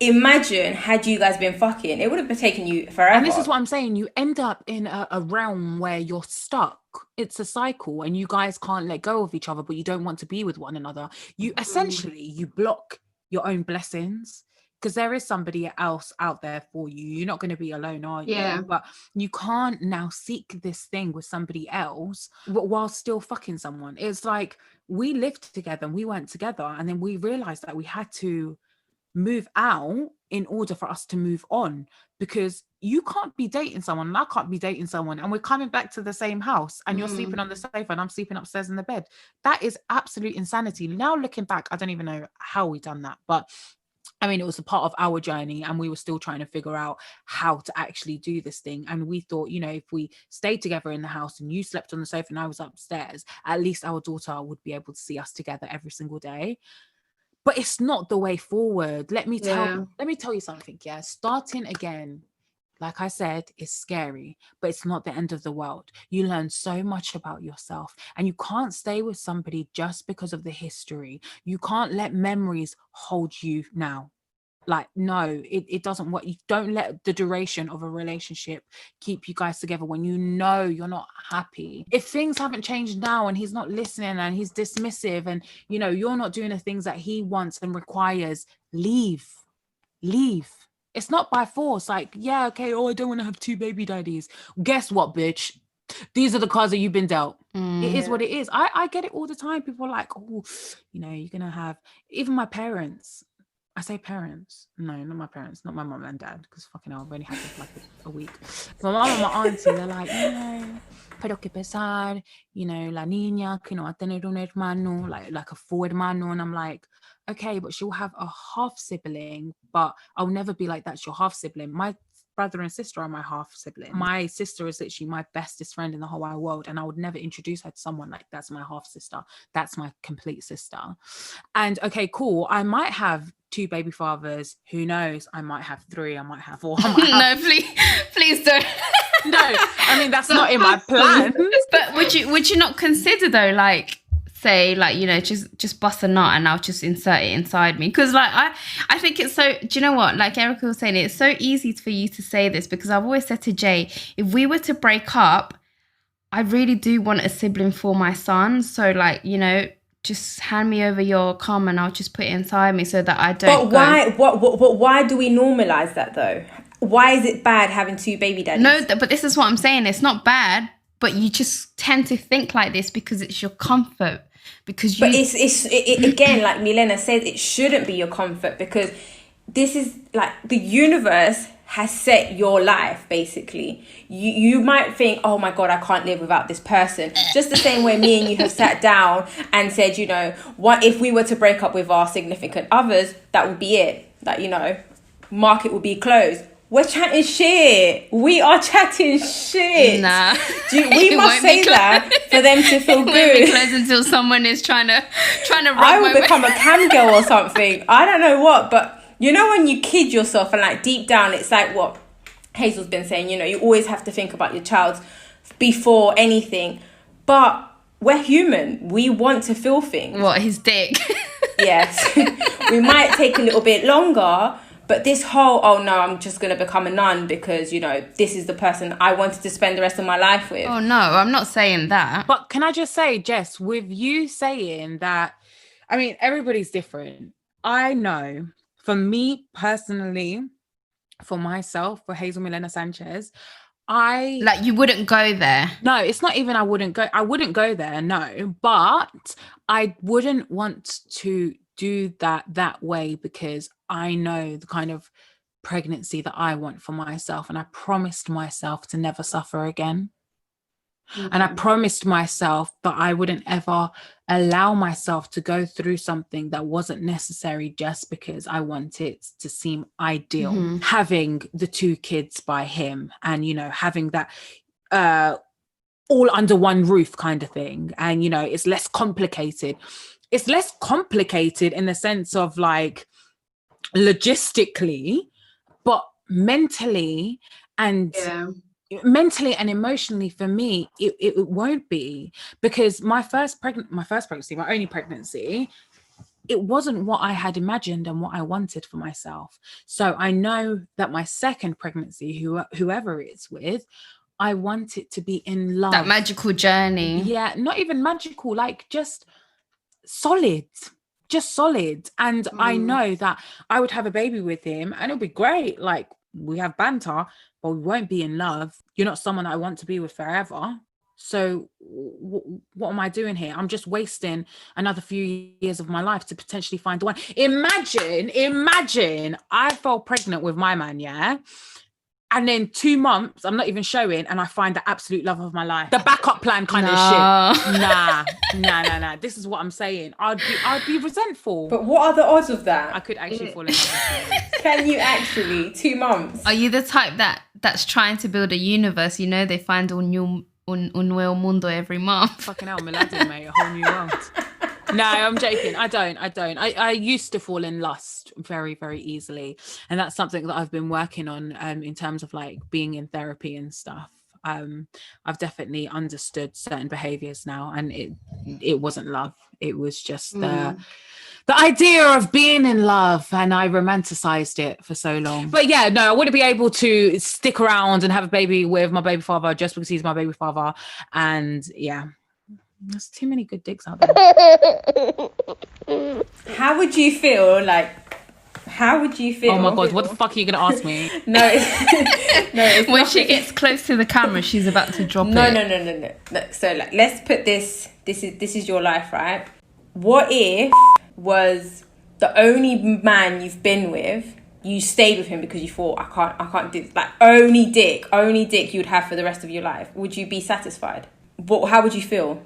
Imagine had you guys been fucking, it would have been taking you forever. And this is what I'm saying. You end up in a realm where you're stuck. It's a cycle and you guys can't let go of each other, but you don't want to be with one another. You essentially, you block your own blessings, because there is somebody else out there for you. You're not going to be alone, are you? Yeah. But you can't now seek this thing with somebody else while still fucking someone. It's like, we lived together and we weren't together, and then we realized that we had to move out in order for us to move on, because you can't be dating someone and I can't be dating someone and we're coming back to the same house and you're sleeping on the sofa and I'm sleeping upstairs in the bed. That is absolute insanity. Now looking back, I don't even know how we done that, but I mean, it was a part of our journey and we were still trying to figure out how to actually do this thing. And we thought, you know, if we stayed together in the house and you slept on the sofa and I was upstairs, at least our daughter would be able to see us together every single day. But it's not the way forward. Let me tell you something. Yeah, starting again, like I said, is scary, but it's not the end of the world. You learn so much about yourself, and you can't stay with somebody just because of the history. You can't let memories hold you now. Like, no, it doesn't work. You don't let the duration of a relationship keep you guys together when you know you're not happy. If things haven't changed now and he's not listening and he's dismissive and, you know, you're not doing the things that he wants and requires, leave. It's not by force. Like, yeah, okay, I don't want to have 2 baby daddies. Guess what, bitch? These are the cards that you've been dealt. It is what it is. I get it all the time. People are like, oh, you know, you're going to have, even my parents. I say parents. No, not my parents, not my mom and dad, because fucking hell, I've only had it for like a week. My mom and my auntie, they're like, you know, pero que pesar, you know, la niña que no va a tener un hermano, like a full hermano. And I'm like, okay, but she'll have a half sibling, but I'll never be like, that's your half sibling. My brother and sister are my half sibling. My sister is literally my bestest friend in the whole wide world, and I would never introduce her to someone like, that's my half sister, that's my complete sister. And okay, cool, I might have 2 baby fathers, who knows, I might have 3, I might have 4. No, please don't. No, I mean, that's not in my plan. But would you not consider though, like, say, like, you know, just bust a nut and I'll just insert it inside me? Because like I think it's so, do you know what, like Erica was saying, it's so easy for you to say this, because I've always said to Jay, if we were to break up, I really do want a sibling for my son. So like, you know, just hand me over your cum and I'll just put it inside me so that I don't. But why do we normalize that though? Why is it bad having 2 baby daddies? No, but this is what I'm saying. It's not bad, but you just tend to think like this because it's your comfort. Because you. But it's again, like Milena said, it shouldn't be your comfort, because this is like the universe has set your life, basically. You might think, oh my God, I can't live without this person. Just the same way me and you have sat down and said, you know, what if we were to break up with our significant others, that would be it. That, you know, market would be closed. We're chatting shit. We are chatting shit. Nah. We must say that for them to feel It won't good. be closed until someone is trying to rub I my will become a cam girl or something. I don't know what, but you know when you kid yourself and like deep down it's like what Hazel's been saying, you know, you always have to think about your child before anything. But we're human. We want to feel things. What, his dick? Yes. We might take a little bit longer, but this whole, oh no, I'm just going to become a nun because, you know, this is the person I wanted to spend the rest of my life with. Oh no, I'm not saying that. But can I just say, Jess, with you saying that, I mean, everybody's different. I know for me personally, for myself, for Hazel Milena Sanchez, Like you wouldn't go there. No, it's not even I wouldn't go there, no, but I wouldn't want to do that way because I know the kind of pregnancy that I want for myself, and I promised myself to never suffer again. And I promised myself that I wouldn't ever allow myself to go through something that wasn't necessary just because I want it to seem ideal. Having the 2 kids by him and, you know, having that all under one roof kind of thing. And, you know, it's less complicated. It's less complicated in the sense of like logistically, but mentally and emotionally for me it won't be, because my only pregnancy, it wasn't what I had imagined and what I wanted for myself. So I know that my second pregnancy, whoever it's with, I want it to be in love, That magical journey. yeah, not even magical, like just solid. And I know that I would have a baby with him and it'll be great, like we have banter, but we won't be in love. You're not someone I want to be with forever. So what am I doing here? I'm just wasting another few years of my life to potentially find the one. Imagine I fell pregnant with my man, yeah? And then 2 months, I'm not even showing, and I find the absolute love of my life. The backup plan kind of shit. Nah. This is what I'm saying. I'd be resentful. But what are the odds of that? I could actually fall in love with him. Can you actually? 2 months? Are you the type that's trying to build a universe? You know, they find un nuevo mundo every month. Fucking hell, Milady, mate, a whole new world. No, I'm joking. I don't. I used to fall in lust very, very easily. And that's something that I've been working on in terms of like being in therapy and stuff. I've definitely understood certain behaviors now, and it wasn't love. It was just the idea of being in love, and I romanticized it for so long. But yeah, no, I wouldn't be able to stick around and have a baby with my baby father just because he's my baby father. And yeah, there's too many good dicks out there. How would you feel? Oh my God, what the fuck are you going to ask me? No, it's When not- she gets close to the camera, she's about to drop No. it. So like, let's put this is your life, right? What if was the only man you've been with, you stayed with him because you thought, I can't do this. Like only dick you would have for the rest of your life. Would you be satisfied? How would you feel?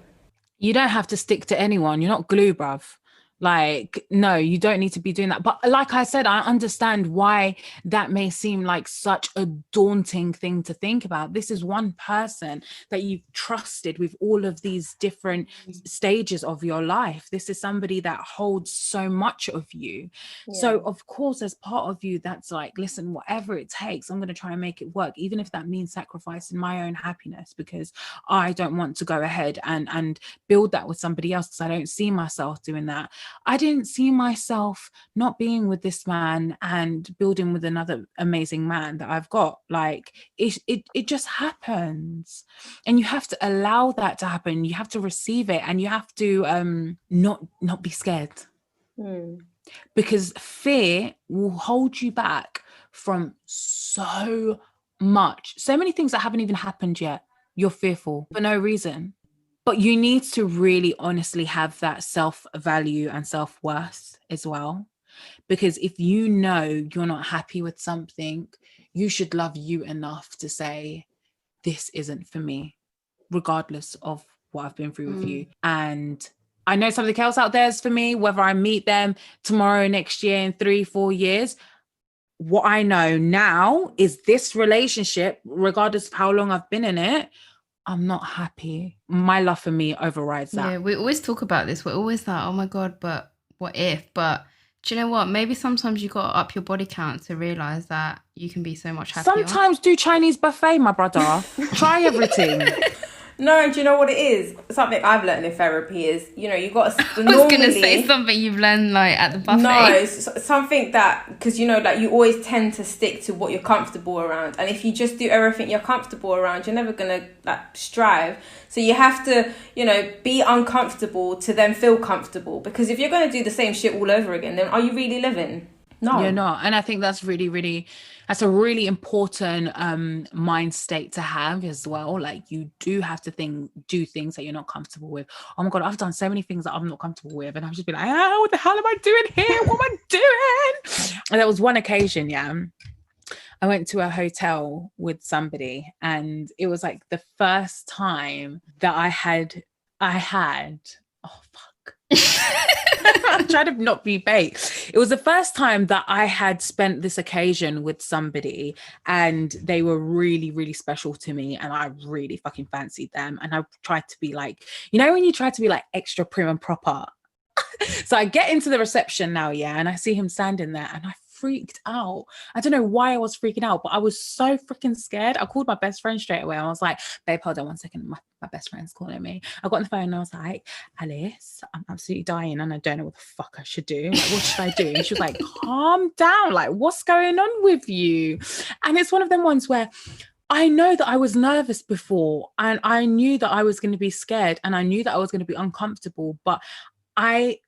You don't have to stick to anyone. You're not glue, bruv. Like, no, you don't need to be doing that. But like I said, I understand why that may seem like such a daunting thing to think about. This is one person that you've trusted with all of these different stages of your life. This is somebody that holds so much of you. Yeah. So of course, as part of you, that's like, listen, whatever it takes, I'm going to try and make it work, even if that means sacrificing my own happiness, because I don't want to go ahead and build that with somebody else, because I don't see myself doing that. I didn't see myself not being with this man and building with another amazing man that I've got. Like it just happens, and you have to allow that to happen. You have to receive it, and you have to not be scared, because fear will hold you back from so many things that haven't even happened yet. You're fearful for no reason. But you need to really honestly have that self-value and self-worth as well. Because if you know you're not happy with something, you should love you enough to say, this isn't for me, regardless of what I've been through with you. And I know something else out there is for me, whether I meet them tomorrow, next year, in 3-4 years. What I know now is this relationship, regardless of how long I've been in it, I'm not happy. My love for me overrides that. Yeah, we always talk about this. We're always like, oh my God, but what if? But do you know what? Maybe sometimes you got to up your body count to realize that you can be so much happier. Sometimes do Chinese buffet, my brother. Try everything. No, do you know what it is? Something I've learned in therapy is, you know, you got to... I was going to say something you've learned like at the buffet. No, it's something that... Because, you know, like you always tend to stick to what you're comfortable around. And if you just do everything you're comfortable around, you're never going to like strive. So you have to, you know, be uncomfortable to then feel comfortable. Because if you're going to do the same shit all over again, then are you really living? No. You're not. And I think that's that's a really important mind state to have as well. Like you do have to do things that you're not comfortable with. Oh my God, I've done so many things that I'm not comfortable with. And I've just been like, oh, what the hell am I doing here? What am I doing? And there was one occasion, I went to a hotel with somebody, and it was like the first time that I had, oh fuck. I'm trying to not be bait. It was the first time that I had spent this occasion with somebody, and they were really, really special to me, and I really fucking fancied them. And I tried to be like, you know, when you try to be like extra prim and proper. So I get into the reception now, and I see him standing there, and I freaked out. I don't know why I was freaking out, but I was so freaking scared. I called my best friend straight away. I was like, babe, hold on 1 second. My best friend's calling me. I got on the phone and I was like, Alice, I'm absolutely dying and I don't know what the fuck I should do. Like, what should I do? And she was like, calm down. Like, what's going on with you? And it's one of them ones where I know that I was nervous before, and I knew that I was going to be scared, and I knew that I was going to be uncomfortable, but I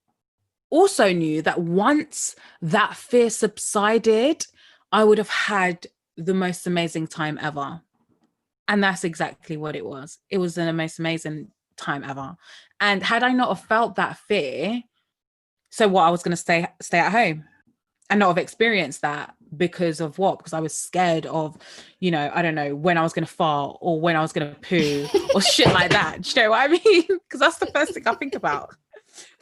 also knew that once that fear subsided, I would have had the most amazing time ever. And that's exactly what it was. It was the most amazing time ever. And had I not have felt that fear, so what, I was going to stay at home and not have experienced that because of what? Because I was scared of, you know, I don't know, when I was going to fart or when I was going to poo or shit like that. Do you know what I mean? Because that's the first thing I think about.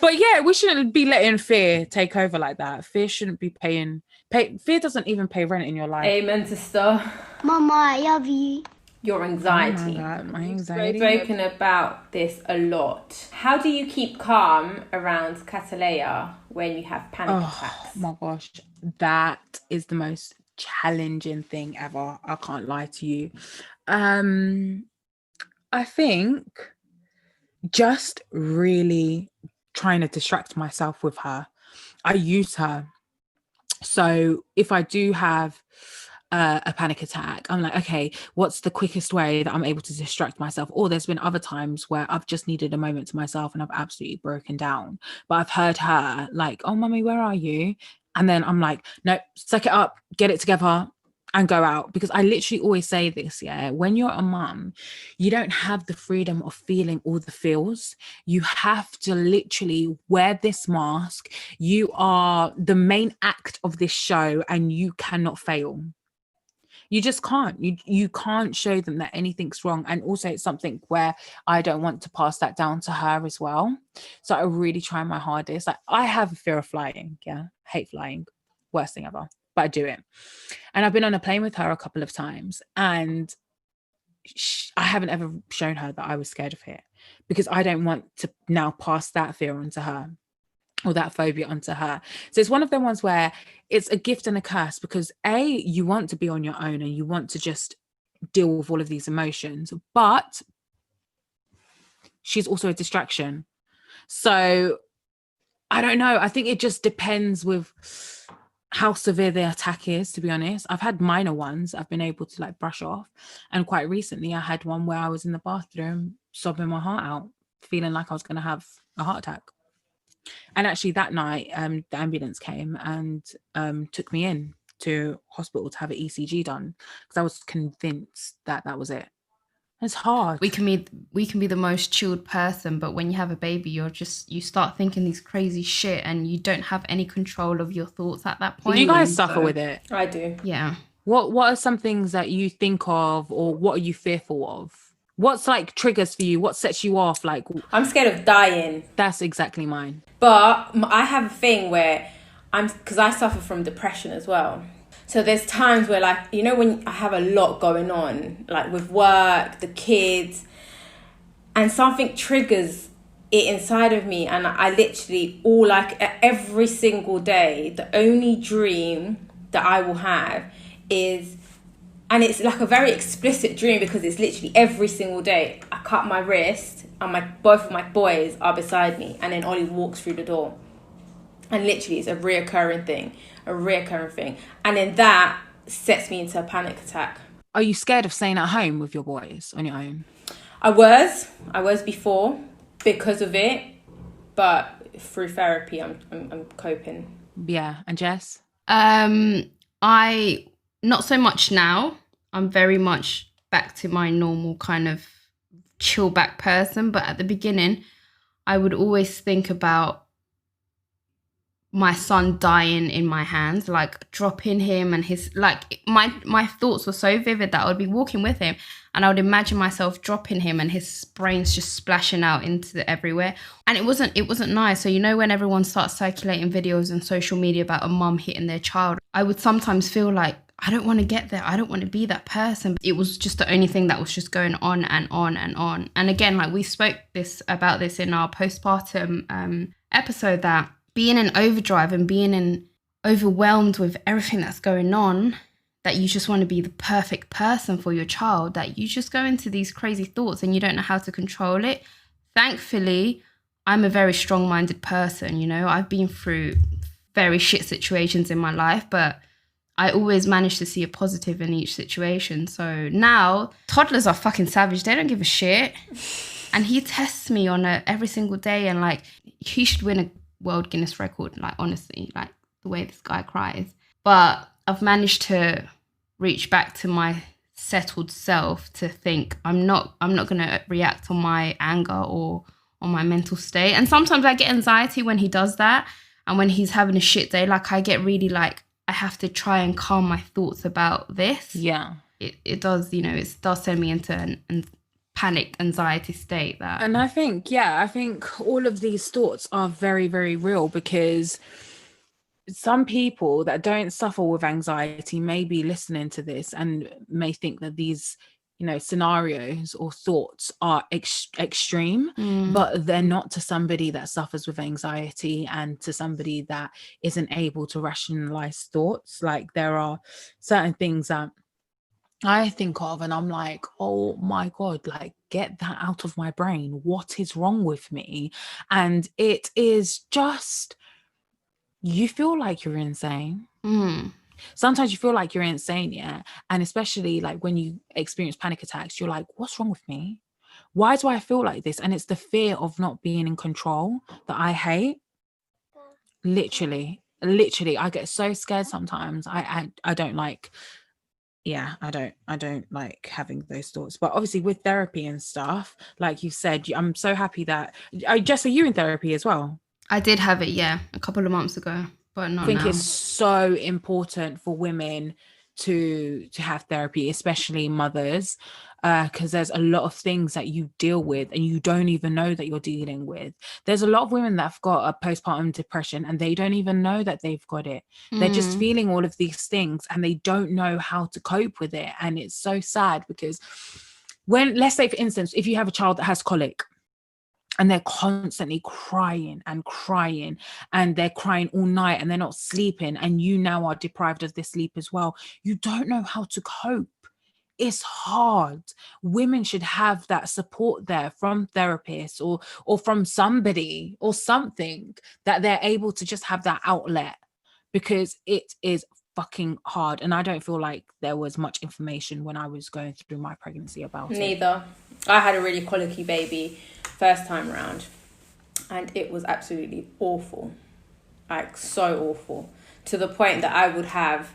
But yeah, we shouldn't be letting fear take over like that. Fear shouldn't be fear doesn't even pay rent in your life. Amen, sister. Mama, I love you. Your anxiety. Oh my God, my anxiety. We've spoken about this a lot. How do you keep calm around Catalea when you have panic attacks? Oh my gosh, that is the most challenging thing ever. I can't lie to you. I think just really trying to distract myself with her. I use her. So if I do have a panic attack, I'm like, okay, what's the quickest way that I'm able to distract myself? Or there's been other times where I've just needed a moment to myself and I've absolutely broken down, but I've heard her like, oh mummy, where are you? And then I'm like, no, suck it up, get it together and go out. Because I literally always say this, when you're a mum, you don't have the freedom of feeling all the feels. You have to literally wear this mask. You are the main act of this show and you cannot fail. You just can't. You can't show them that anything's wrong. And also it's something where I don't want to pass that down to her as well. So I really try my hardest. Like, I have a fear of flying. Hate flying. Worst thing ever. But I do it. And I've been on a plane with her a couple of times, and I haven't ever shown her that I was scared of it, because I don't want to now pass that fear onto her or that phobia onto her. So it's one of them ones where it's a gift and a curse, because you want to be on your own and you want to just deal with all of these emotions, but she's also a distraction. So I don't know. I think it just depends with how severe the attack is, to be honest. I've had minor ones I've been able to like brush off, and quite recently I had one where I was in the bathroom sobbing my heart out, feeling like I was going to have a heart attack. And actually that night the ambulance came and took me in to hospital to have an ECG done, because I was convinced that was it. It's hard. we can be the most chilled person, but when you have a baby, you start thinking these crazy shit, and you don't have any control of your thoughts at that point. Do you guys suffer with it? I do. Yeah. What are some things that you think of, or what are you fearful of? What's like triggers for you? What sets you off? Like, I'm scared of dying. that's exactly mine. But I have a thing where because I suffer from depression as well. So there's times where, like, you know, when I have a lot going on, like with work, the kids, and something triggers it inside of me, and I literally every single day, the only dream that I will have is, and it's like a very explicit dream because it's literally every single day, I cut my wrist and both of my boys are beside me, and then Ollie walks through the door. And literally it's a reoccurring thing. And then that sets me into a panic attack. Are you scared of staying at home with your boys on your own? I was before because of it, but through therapy I'm coping. Yeah. And Jess? I not so much now. I'm very much back to my normal kind of chill back person, but at the beginning I would always think about my son dying in my hands, like dropping him, and his, like, my thoughts were so vivid that I would be walking with him and I would imagine myself dropping him and his brains just splashing out into everywhere. And it wasn't nice. So, you know, when everyone starts circulating videos on social media about a mum hitting their child, I would sometimes feel like, I don't want to get there. I don't want to be that person. It was just the only thing that was just going on and on and on. And again, like we spoke about this in our postpartum episode, that being in overdrive and overwhelmed with everything that's going on, that you just want to be the perfect person for your child, that you just go into these crazy thoughts and you don't know how to control it. Thankfully, I'm a very strong-minded person, you know. I've been through very shit situations in my life, but I always manage to see a positive in each situation. So now, toddlers are fucking savage. They don't give a shit. And he tests me on every single day, and like, he should win a World Guinness record, like, honestly, like the way this guy cries. But I've managed to reach back to my settled self to think I'm not going to react on my anger or on my mental state. And sometimes I get anxiety when he does that, and when he's having a shit day, like, I get really like, I have to try and calm my thoughts about this. Yeah. It does, you know, it does send me into an panic anxiety state. That. And I think all of these thoughts are very, very real, because some people that don't suffer with anxiety may be listening to this and may think that these, you know, scenarios or thoughts are extreme, but they're not to somebody that suffers with anxiety and to somebody that isn't able to rationalize thoughts. Like, there are certain things that I think of and I'm like, oh my God, like, get that out of my brain. What is wrong with me? And it is just, you feel like you're insane. Sometimes you feel like you're insane, yeah. And especially like when you experience panic attacks, you're like, what's wrong with me? Why do I feel like this? And it's the fear of not being in control that I hate. Literally, I get so scared sometimes. I don't like, I don't like having those thoughts. But obviously with therapy and stuff, like you said, I'm so happy that, Jess, are you in therapy as well? I did have it, yeah, a couple of months ago, but not now. I think it's so important for women to have therapy, especially mothers, because there's a lot of things that you deal with and you don't even know that you're dealing with. There's a lot of women that have got a postpartum depression and they don't even know that they've got it. They're just feeling all of these things and they don't know how to cope with it. And it's so sad, because when, let's say for instance, if you have a child that has colic, and they're constantly crying and they're crying all night and they're not sleeping, and you now are deprived of this sleep as well, you don't know how to cope. It's hard. Women should have that support there from therapists or from somebody or something, that they're able to just have that outlet, because it is fucking hard. And I don't feel like there was much information when I was going through my pregnancy about it. Neither. I had a really colicky baby first time round, and it was absolutely awful, like so awful, to the point that I would have,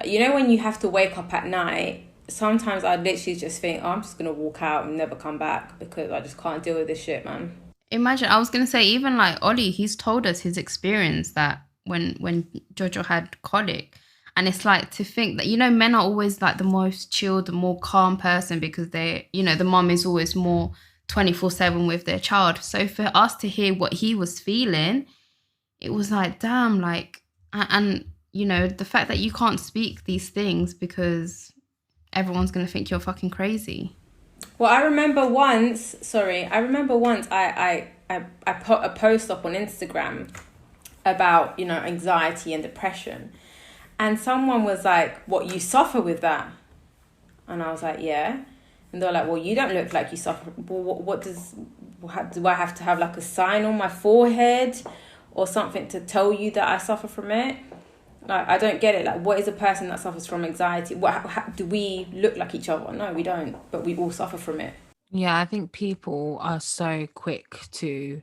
you know, when you have to wake up at night sometimes I literally just think, oh, I'm just gonna walk out and never come back because I just can't deal with this shit, man. Imagine, I was going to say, even like Ollie, he's told us his experience that when Jojo had colic. And it's like, to think that, you know, men are always like the most chilled, the more calm person because they, you know, the mum is always more 24/7 with their child. So for us to hear what he was feeling, it was like, damn, like, and you know, the fact that you can't speak these things because everyone's going to think you're fucking crazy. Well, I remember once I put a post up on Instagram about, you know, anxiety and depression. And someone was like, what, you suffer with that? And I was like, yeah. And they're like, well, you don't look like you suffer. Well, do I have to have like a sign on my forehead or something to tell you that I suffer from it? Like, I don't get it. Like, what is a person that suffers from anxiety? Do we look like each other? No, we don't. But we all suffer from it. Yeah, I think people are so quick to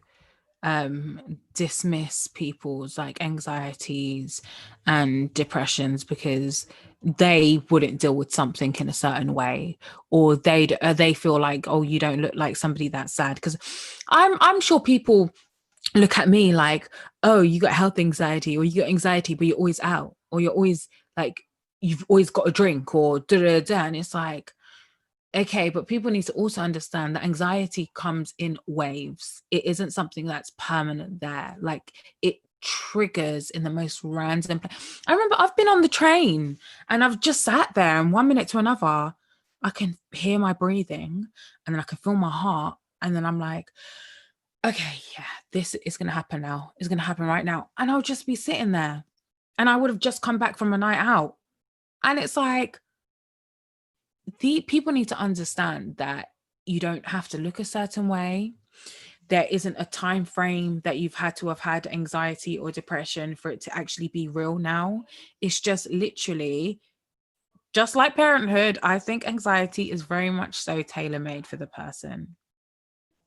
dismiss people's like anxieties and depressions because they wouldn't deal with something in a certain way, or they feel like, oh, you don't look like somebody that's sad. Because I'm sure people look at me like, oh, you got health anxiety, or you got anxiety but you're always out, or you're always like, you've always got a drink, or da-da-da. And it's like, okay, but people need to also understand that anxiety comes in waves. It isn't something that's permanent there. Like, it triggers in the most random I remember I've been on the train and I've just sat there, and 1 minute to another I can hear my breathing, and then I can feel my heart, and then I'm like, okay, yeah, this is going to happen now. It's going to happen right now. And I'll just be sitting there, and I would have just come back from a night out. And it's like, the people need to understand that you don't have to look a certain way. There isn't a time frame that you've had to have had anxiety or depression for it to actually be real now. It's just literally, just like parenthood, I think anxiety is very much so tailor-made for the person.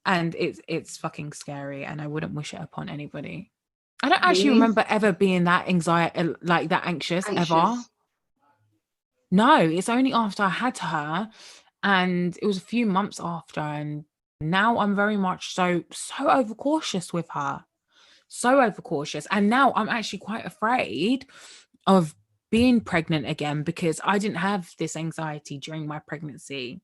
And it's fucking scary, and I wouldn't wish it upon anybody. I don't actually remember ever being that anxiety, like that anxious. Ever. No, it's only after I had her, and it was a few months after, and now I'm very much so overcautious with her. So overcautious. And now I'm actually quite afraid of being pregnant again because I didn't have this anxiety during my pregnancy.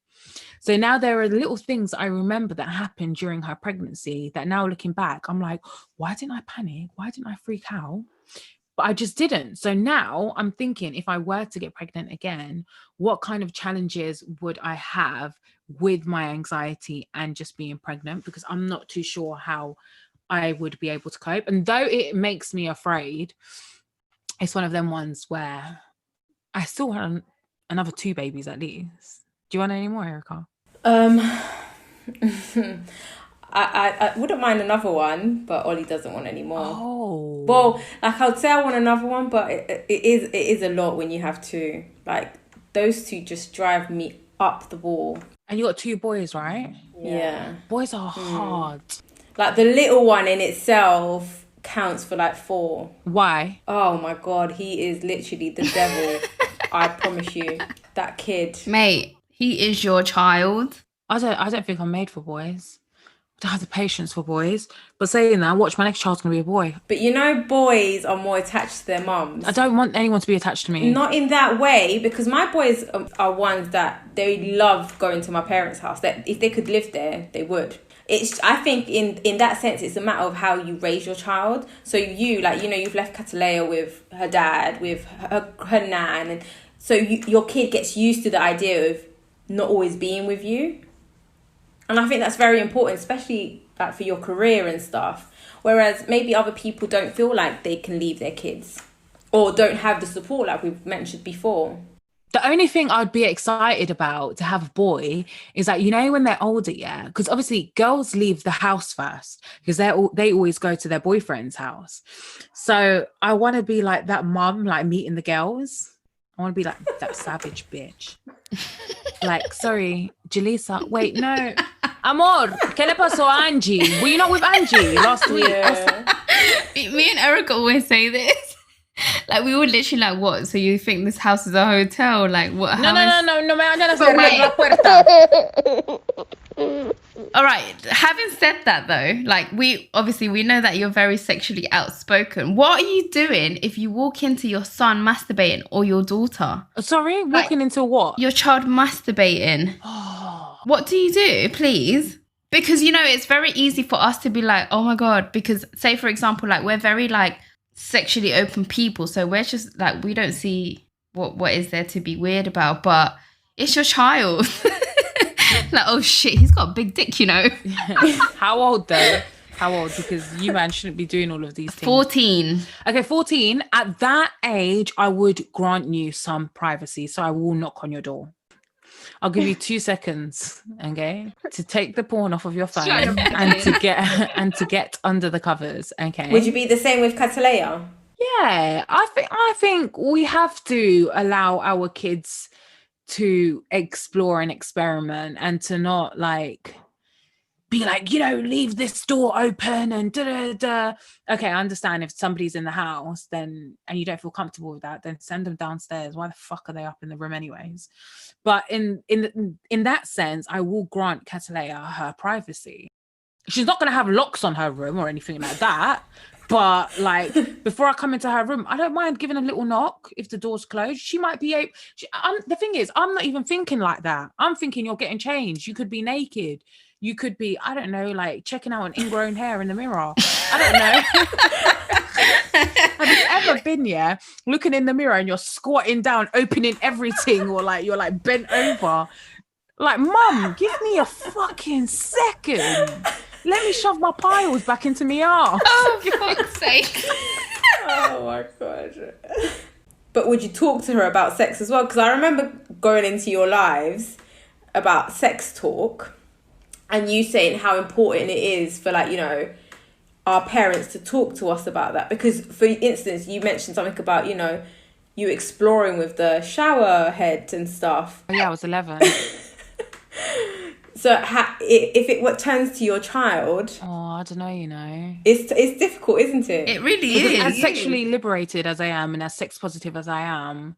So now there are little things I remember that happened during her pregnancy that now looking back, I'm like, why didn't I panic? Why didn't I freak out? But I just didn't. So now I'm thinking, if I were to get pregnant again, what kind of challenges would I have with my anxiety and just being pregnant? Because I'm not too sure how I would be able to cope. And though it makes me afraid, it's one of them ones where I still want another 2 babies at least. Do you want any more, Erica? I wouldn't mind another one, but Ollie doesn't want any more. Oh. Well, like, I would say I want another one, but it is a lot when you have 2. Like, those 2 just drive me up the wall. And you got 2 boys, right? Yeah. Boys are hard. Like, the little one in itself counts for like 4. Why? Oh my God, he is literally the devil. I promise you, that kid. Mate, he is your child. I don't think I'm made for boys. I don't have the patience for boys. But saying that, watch, my next child's going to be a boy. But you know, boys are more attached to their mums. I don't want anyone to be attached to me. Not in that way, because my boys are ones that they love going to my parents' house. That if they could live there, they would. I think in that sense, it's a matter of how you raise your child. So you, like, you know, you've left Catalea with her dad, with her nan. And so your kid gets used to the idea of not always being with you. And I think that's very important, especially like for your career and stuff. Whereas maybe other people don't feel like they can leave their kids or don't have the support like we've mentioned before. The only thing I'd be excited about to have a boy is that, you know, when they're older, yeah, because obviously girls leave the house first because they always go to their boyfriend's house. So I want to be like that mum, like meeting the girls. I want to be like that savage bitch. Like, sorry, Jalisa. Wait, no. Amor, ¿qué le pasó a Angie? Were you not with Angie last week? Yeah. Me and Erica always say this. Like we were literally like, what? So you think this house is a hotel? Like what? No, me vayan a But cerrar wait. la puerta. All right. Having said that, though, like we know that you're very sexually outspoken. What are you doing if you walk into your son masturbating or your daughter, Sorry, walking into what? your child masturbating? What do you do, please? Because it's very easy for us to be like, oh my god. Because say for example, like we're very like sexually open people, so we're just like we don't see what is there to be weird about, but it's your child. Like, oh shit, he's got a big dick, How old though? How old? Because you man shouldn't be doing all of these things. 14. Okay, 14. At that age, I would grant you some privacy, so I will knock on your door. I'll give you 2 seconds, okay, to take the porn off of your phone and to get under the covers, okay. Would you be the same with Catalea? Yeah, I think we have to allow our kids to explore and experiment and to not like be like, leave this door open and da. Okay, I understand if somebody's in the house then and you don't feel comfortable with that, then send them downstairs. Why the fuck are they up in the room anyways? But in that sense, I will grant Catalea her privacy. She's not going to have locks on her room or anything like that. But like before I come into her room, I don't mind giving a little knock if the door's closed. She might be able. The thing is, I'm not even thinking like that. I'm thinking you're getting changed. You could be naked. You could be, I don't know, like checking out an ingrown hair in the mirror. I don't know. Have you ever been looking in the mirror and you're squatting down, opening everything, or like you're like bent over? Like, Mum, give me a fucking second. Let me shove my piles back into me arse. Oh, for fuck's sake. Oh my god. But would you talk to her about sex as well? Because I remember going into your lives about sex talk and you saying how important it is for like, our parents to talk to us about that. Because for instance, you mentioned something about, you exploring with the shower heads and stuff. Oh, yeah, I was 11. So if it turns to your child, I don't know, it's difficult, isn't it? It really because is. as sexually liberated as I am and as sex positive as I am,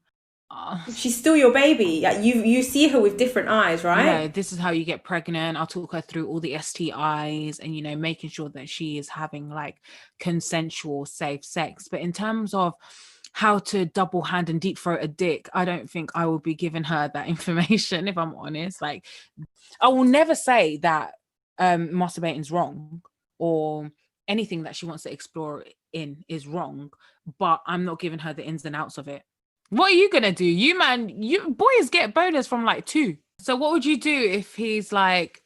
she's still your baby. Like, you see her with different eyes, right? this is how you get pregnant. I'll talk her through all the STIs and making sure that she is having like consensual, safe sex. But in terms of how to double hand and deep throat a dick, I don't think I will be giving her that information, if I'm honest. Like, I will never say that masturbating's wrong or anything that she wants to explore in is wrong, but I'm not giving her the ins and outs of it. What are you gonna do? You boys get boners from like 2. So what would you do if he's like,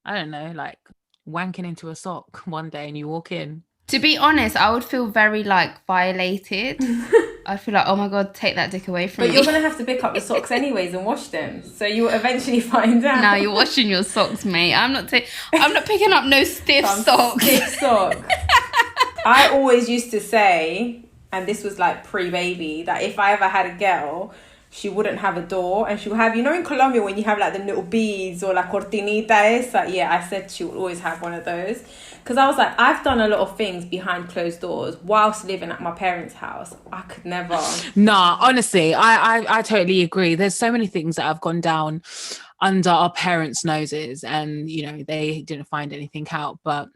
I don't know, like wanking into a sock one day and you walk in? To be honest, I would feel very like violated. I feel like, oh my god, take that dick away from me. But you're gonna have to pick up the socks anyways and wash them, so you will eventually find out. Now you're washing your socks, mate. I'm not picking up no stiff socks. Stiff sock. I always used to say, and this was like pre-baby, that if I ever had a girl, she wouldn't have a door and she would have, in Colombia when you have like the little beads or la cortinita esa, I said she would always have one of those. Because I was like, I've done a lot of things behind closed doors whilst living at my parents' house. I could never. Nah, honestly, I totally agree. There's so many things that have gone down under our parents' noses and, they didn't find anything out. But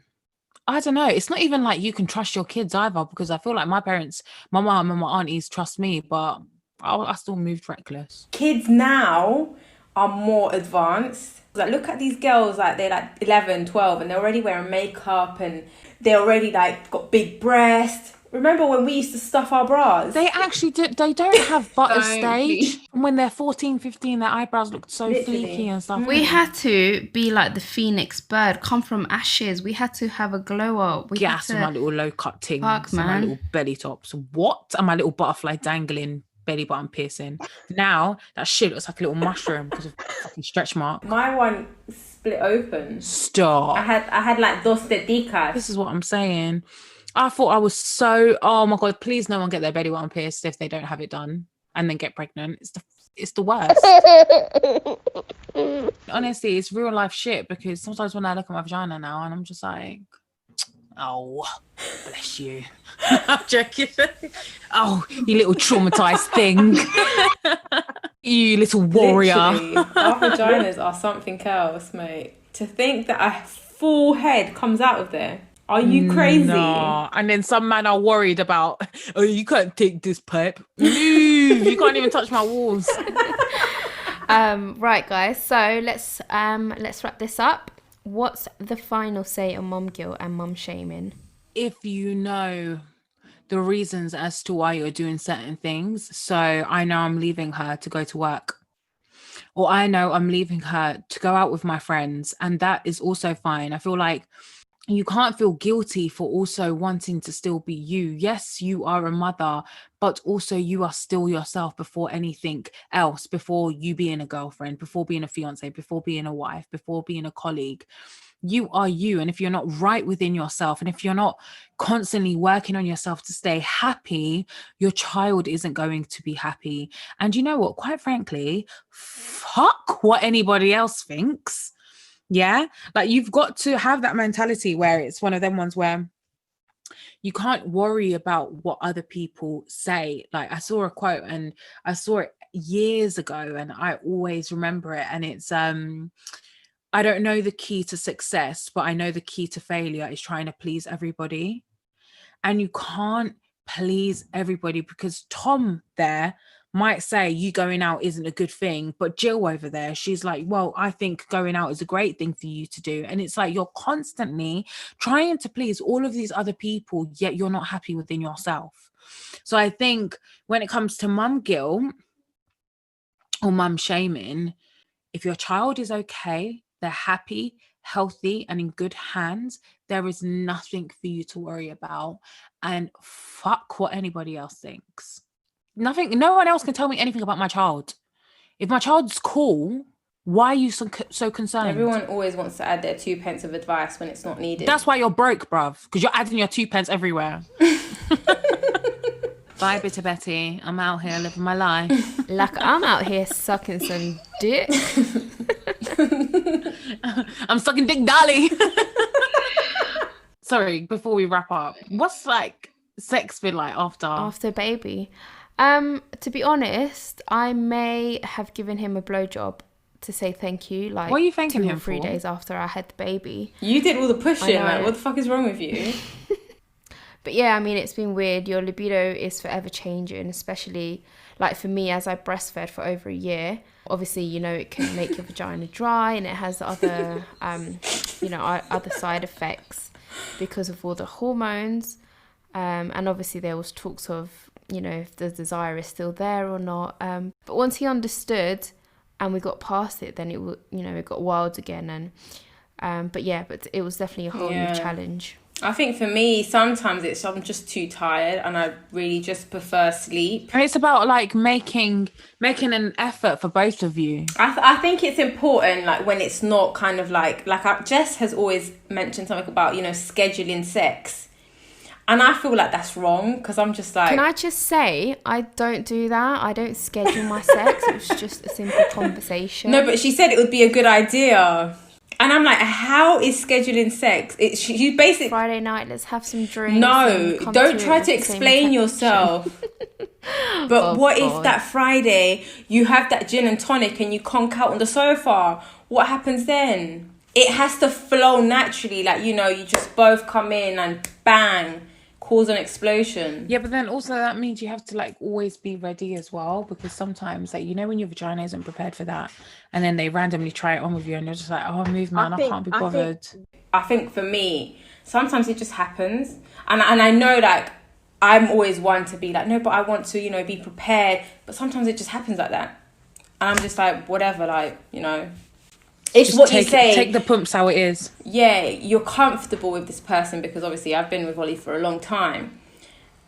I don't know. It's not even like you can trust your kids either, because I feel like my parents, my mum and my aunties trust me, but I still moved reckless. Kids now are more advanced. Like, look at these girls, like they're like 11, 12 and they're already wearing makeup and they're already like got big breasts. Remember when we used to stuff our bras? They actually do. They don't have butter stage. When they're 14, 15, their eyebrows looked so fleeky and stuff. We had to be like the phoenix bird, come from ashes. We had to have a glow up. Gas and my little low cut things, fuck, man. And my little belly tops. What? And my little butterfly dangling belly button piercing. Now that shit looks like a little mushroom because of fucking stretch mark. My one split open. Stop. I had like dos teticas. This is what I'm saying. I thought I was so, oh my god, please no one get their belly button pierced if they don't have it done and then get pregnant. It's the worst. Honestly, it's real life shit, because sometimes when I look at my vagina now and I'm just like, Oh, bless you. I'm joking. Oh, you little traumatized thing. You little warrior. Literally, our vaginas are something else, mate. To think that a full head comes out of there. Are you crazy? No. And then some man are worried about, oh, you can't take this pipe. Move. You can't even touch my walls. Right, guys. So let's wrap this up. What's the final say on mum guilt and mum shaming? If you know the reasons as to why you're doing certain things, so I know I'm leaving her to go to work, or I know I'm leaving her to go out with my friends, and that is also fine. I feel like you can't feel guilty for also wanting to still be you. Yes, you are a mother, but also you are still yourself before anything else, before you being a girlfriend, before being a fiance, before being a wife, before being a colleague. You are you. And if you're not right within yourself, and if you're not constantly working on yourself to stay happy, your child isn't going to be happy. And you know what? Quite frankly, fuck what anybody else thinks. Yeah, like you've got to have that mentality where it's one of them ones where you can't worry about what other people say. Like I saw a quote and I saw it years ago and I always remember it, and it's I don't know the key to success, but I know the key to failure is trying to please everybody. And you can't please everybody, because Tom there might say you going out isn't a good thing, but Jill over there, she's like, well, I think going out is a great thing for you to do. And it's like you're constantly trying to please all of these other people, yet you're not happy within yourself. So I think when it comes to mum guilt or mum shaming, if your child is okay, they're happy, healthy, and in good hands, there is nothing for you to worry about. And fuck what anybody else thinks. Nothing, no one else can tell me anything about my child. If my child's cool, why are you so concerned? Everyone always wants to add their 2 pence of advice when it's not needed. That's why you're broke, bruv, because you're adding your 2 pence everywhere. Bye, Bitter Betty. I'm out here living my life. Like, I'm out here sucking some dick. I'm sucking dick, Dolly. Sorry, before we wrap up, what's like sex been like after baby? To be honest, I may have given him a blowjob to say thank you. Like, what are you thanking 2 him or 3 for? days after I had the baby. You did all the pushing. Like, what the fuck is wrong with you? But yeah, I mean, it's been weird. Your libido is forever changing, especially like for me, as I breastfed for over a year. Obviously, you know, it can make your vagina dry, and it has other, other side effects because of all the hormones. And obviously there was talks of, you know, if the desire is still there or not. But once he understood and we got past it, then it got wild again. And but it was definitely a whole new challenge. I think for me, sometimes I'm just too tired and I really just prefer sleep. And it's about like making an effort for both of you. I think it's important, like when it's not kind of like Jess has always mentioned something about, you know, scheduling sex. And I feel like that's wrong because I'm just like... Can I just say, I don't do that. I don't schedule my sex. It was just a simple conversation. No, but she said it would be a good idea. And I'm like, how is scheduling sex? You basically... Friday night, let's have some drinks. No, don't try to explain yourself. But what if that Friday you have that gin and tonic and you conk out on the sofa? What happens then? It has to flow naturally. Like, you know, you just both come in and bang, cause an explosion. Yeah, but then also that means you have to like always be ready as well, because sometimes, like, you know, when your vagina isn't prepared for that and then they randomly try it on with you and you're just like, oh, move man, I can't be bothered. I think for me, sometimes it just happens. And I know, like, I'm always one to be like, no, but I want to, you know, be prepared. But sometimes it just happens like that. And I'm just like, whatever, like, you know. It's just what you say. Take the pumps how it is. Yeah, you're comfortable with this person because obviously I've been with Ollie for a long time.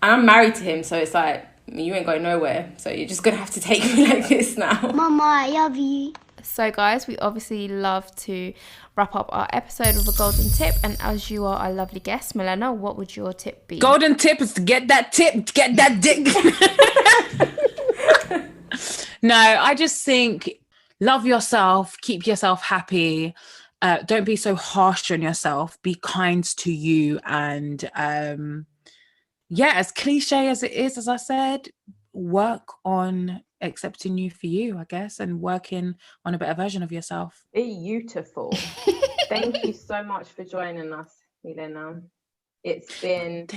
And I'm married to him, so it's like, you ain't going nowhere. So you're just going to have to take me like this now. Mama, I love you. So guys, we obviously love to wrap up our episode with a golden tip. And as you are our lovely guest, Milena, what would your tip be? Golden tip is to get that tip, get that dick. No, I just think... love yourself, keep yourself happy, don't be so harsh on yourself. Be kind to you. And yeah, as cliche as it is, as I said, work on accepting you for you, I guess, and working on a better version of yourself. Beautiful. Thank you so much for joining us, Milena. It's been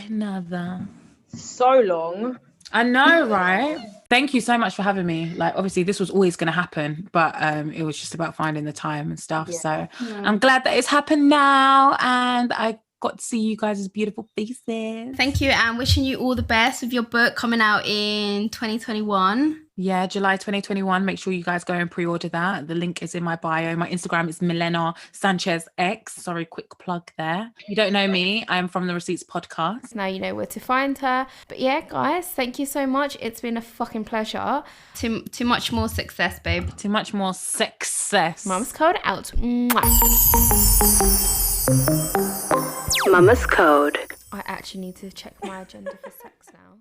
so long. I know, right? Thank you so much for having me. Like, obviously this was always going to happen, but it was just about finding the time and stuff. Yeah. So I'm glad that it's happened now, and I got to see you guys' beautiful faces. Thank you, and wishing you all the best with your book coming out in 2021. Yeah, July 2021. Make sure you guys go and pre-order that. The link is in my bio. My Instagram is Milena Sanchez X. Sorry, quick plug there. If you don't know me, I'm from the Receipts podcast. Now you know where to find her. But yeah, guys, thank you so much. It's been a fucking pleasure. To much more success, babe. To much more success. Mama's Code out. Mwah. Mama's Code. I actually need to check my agenda for sex now.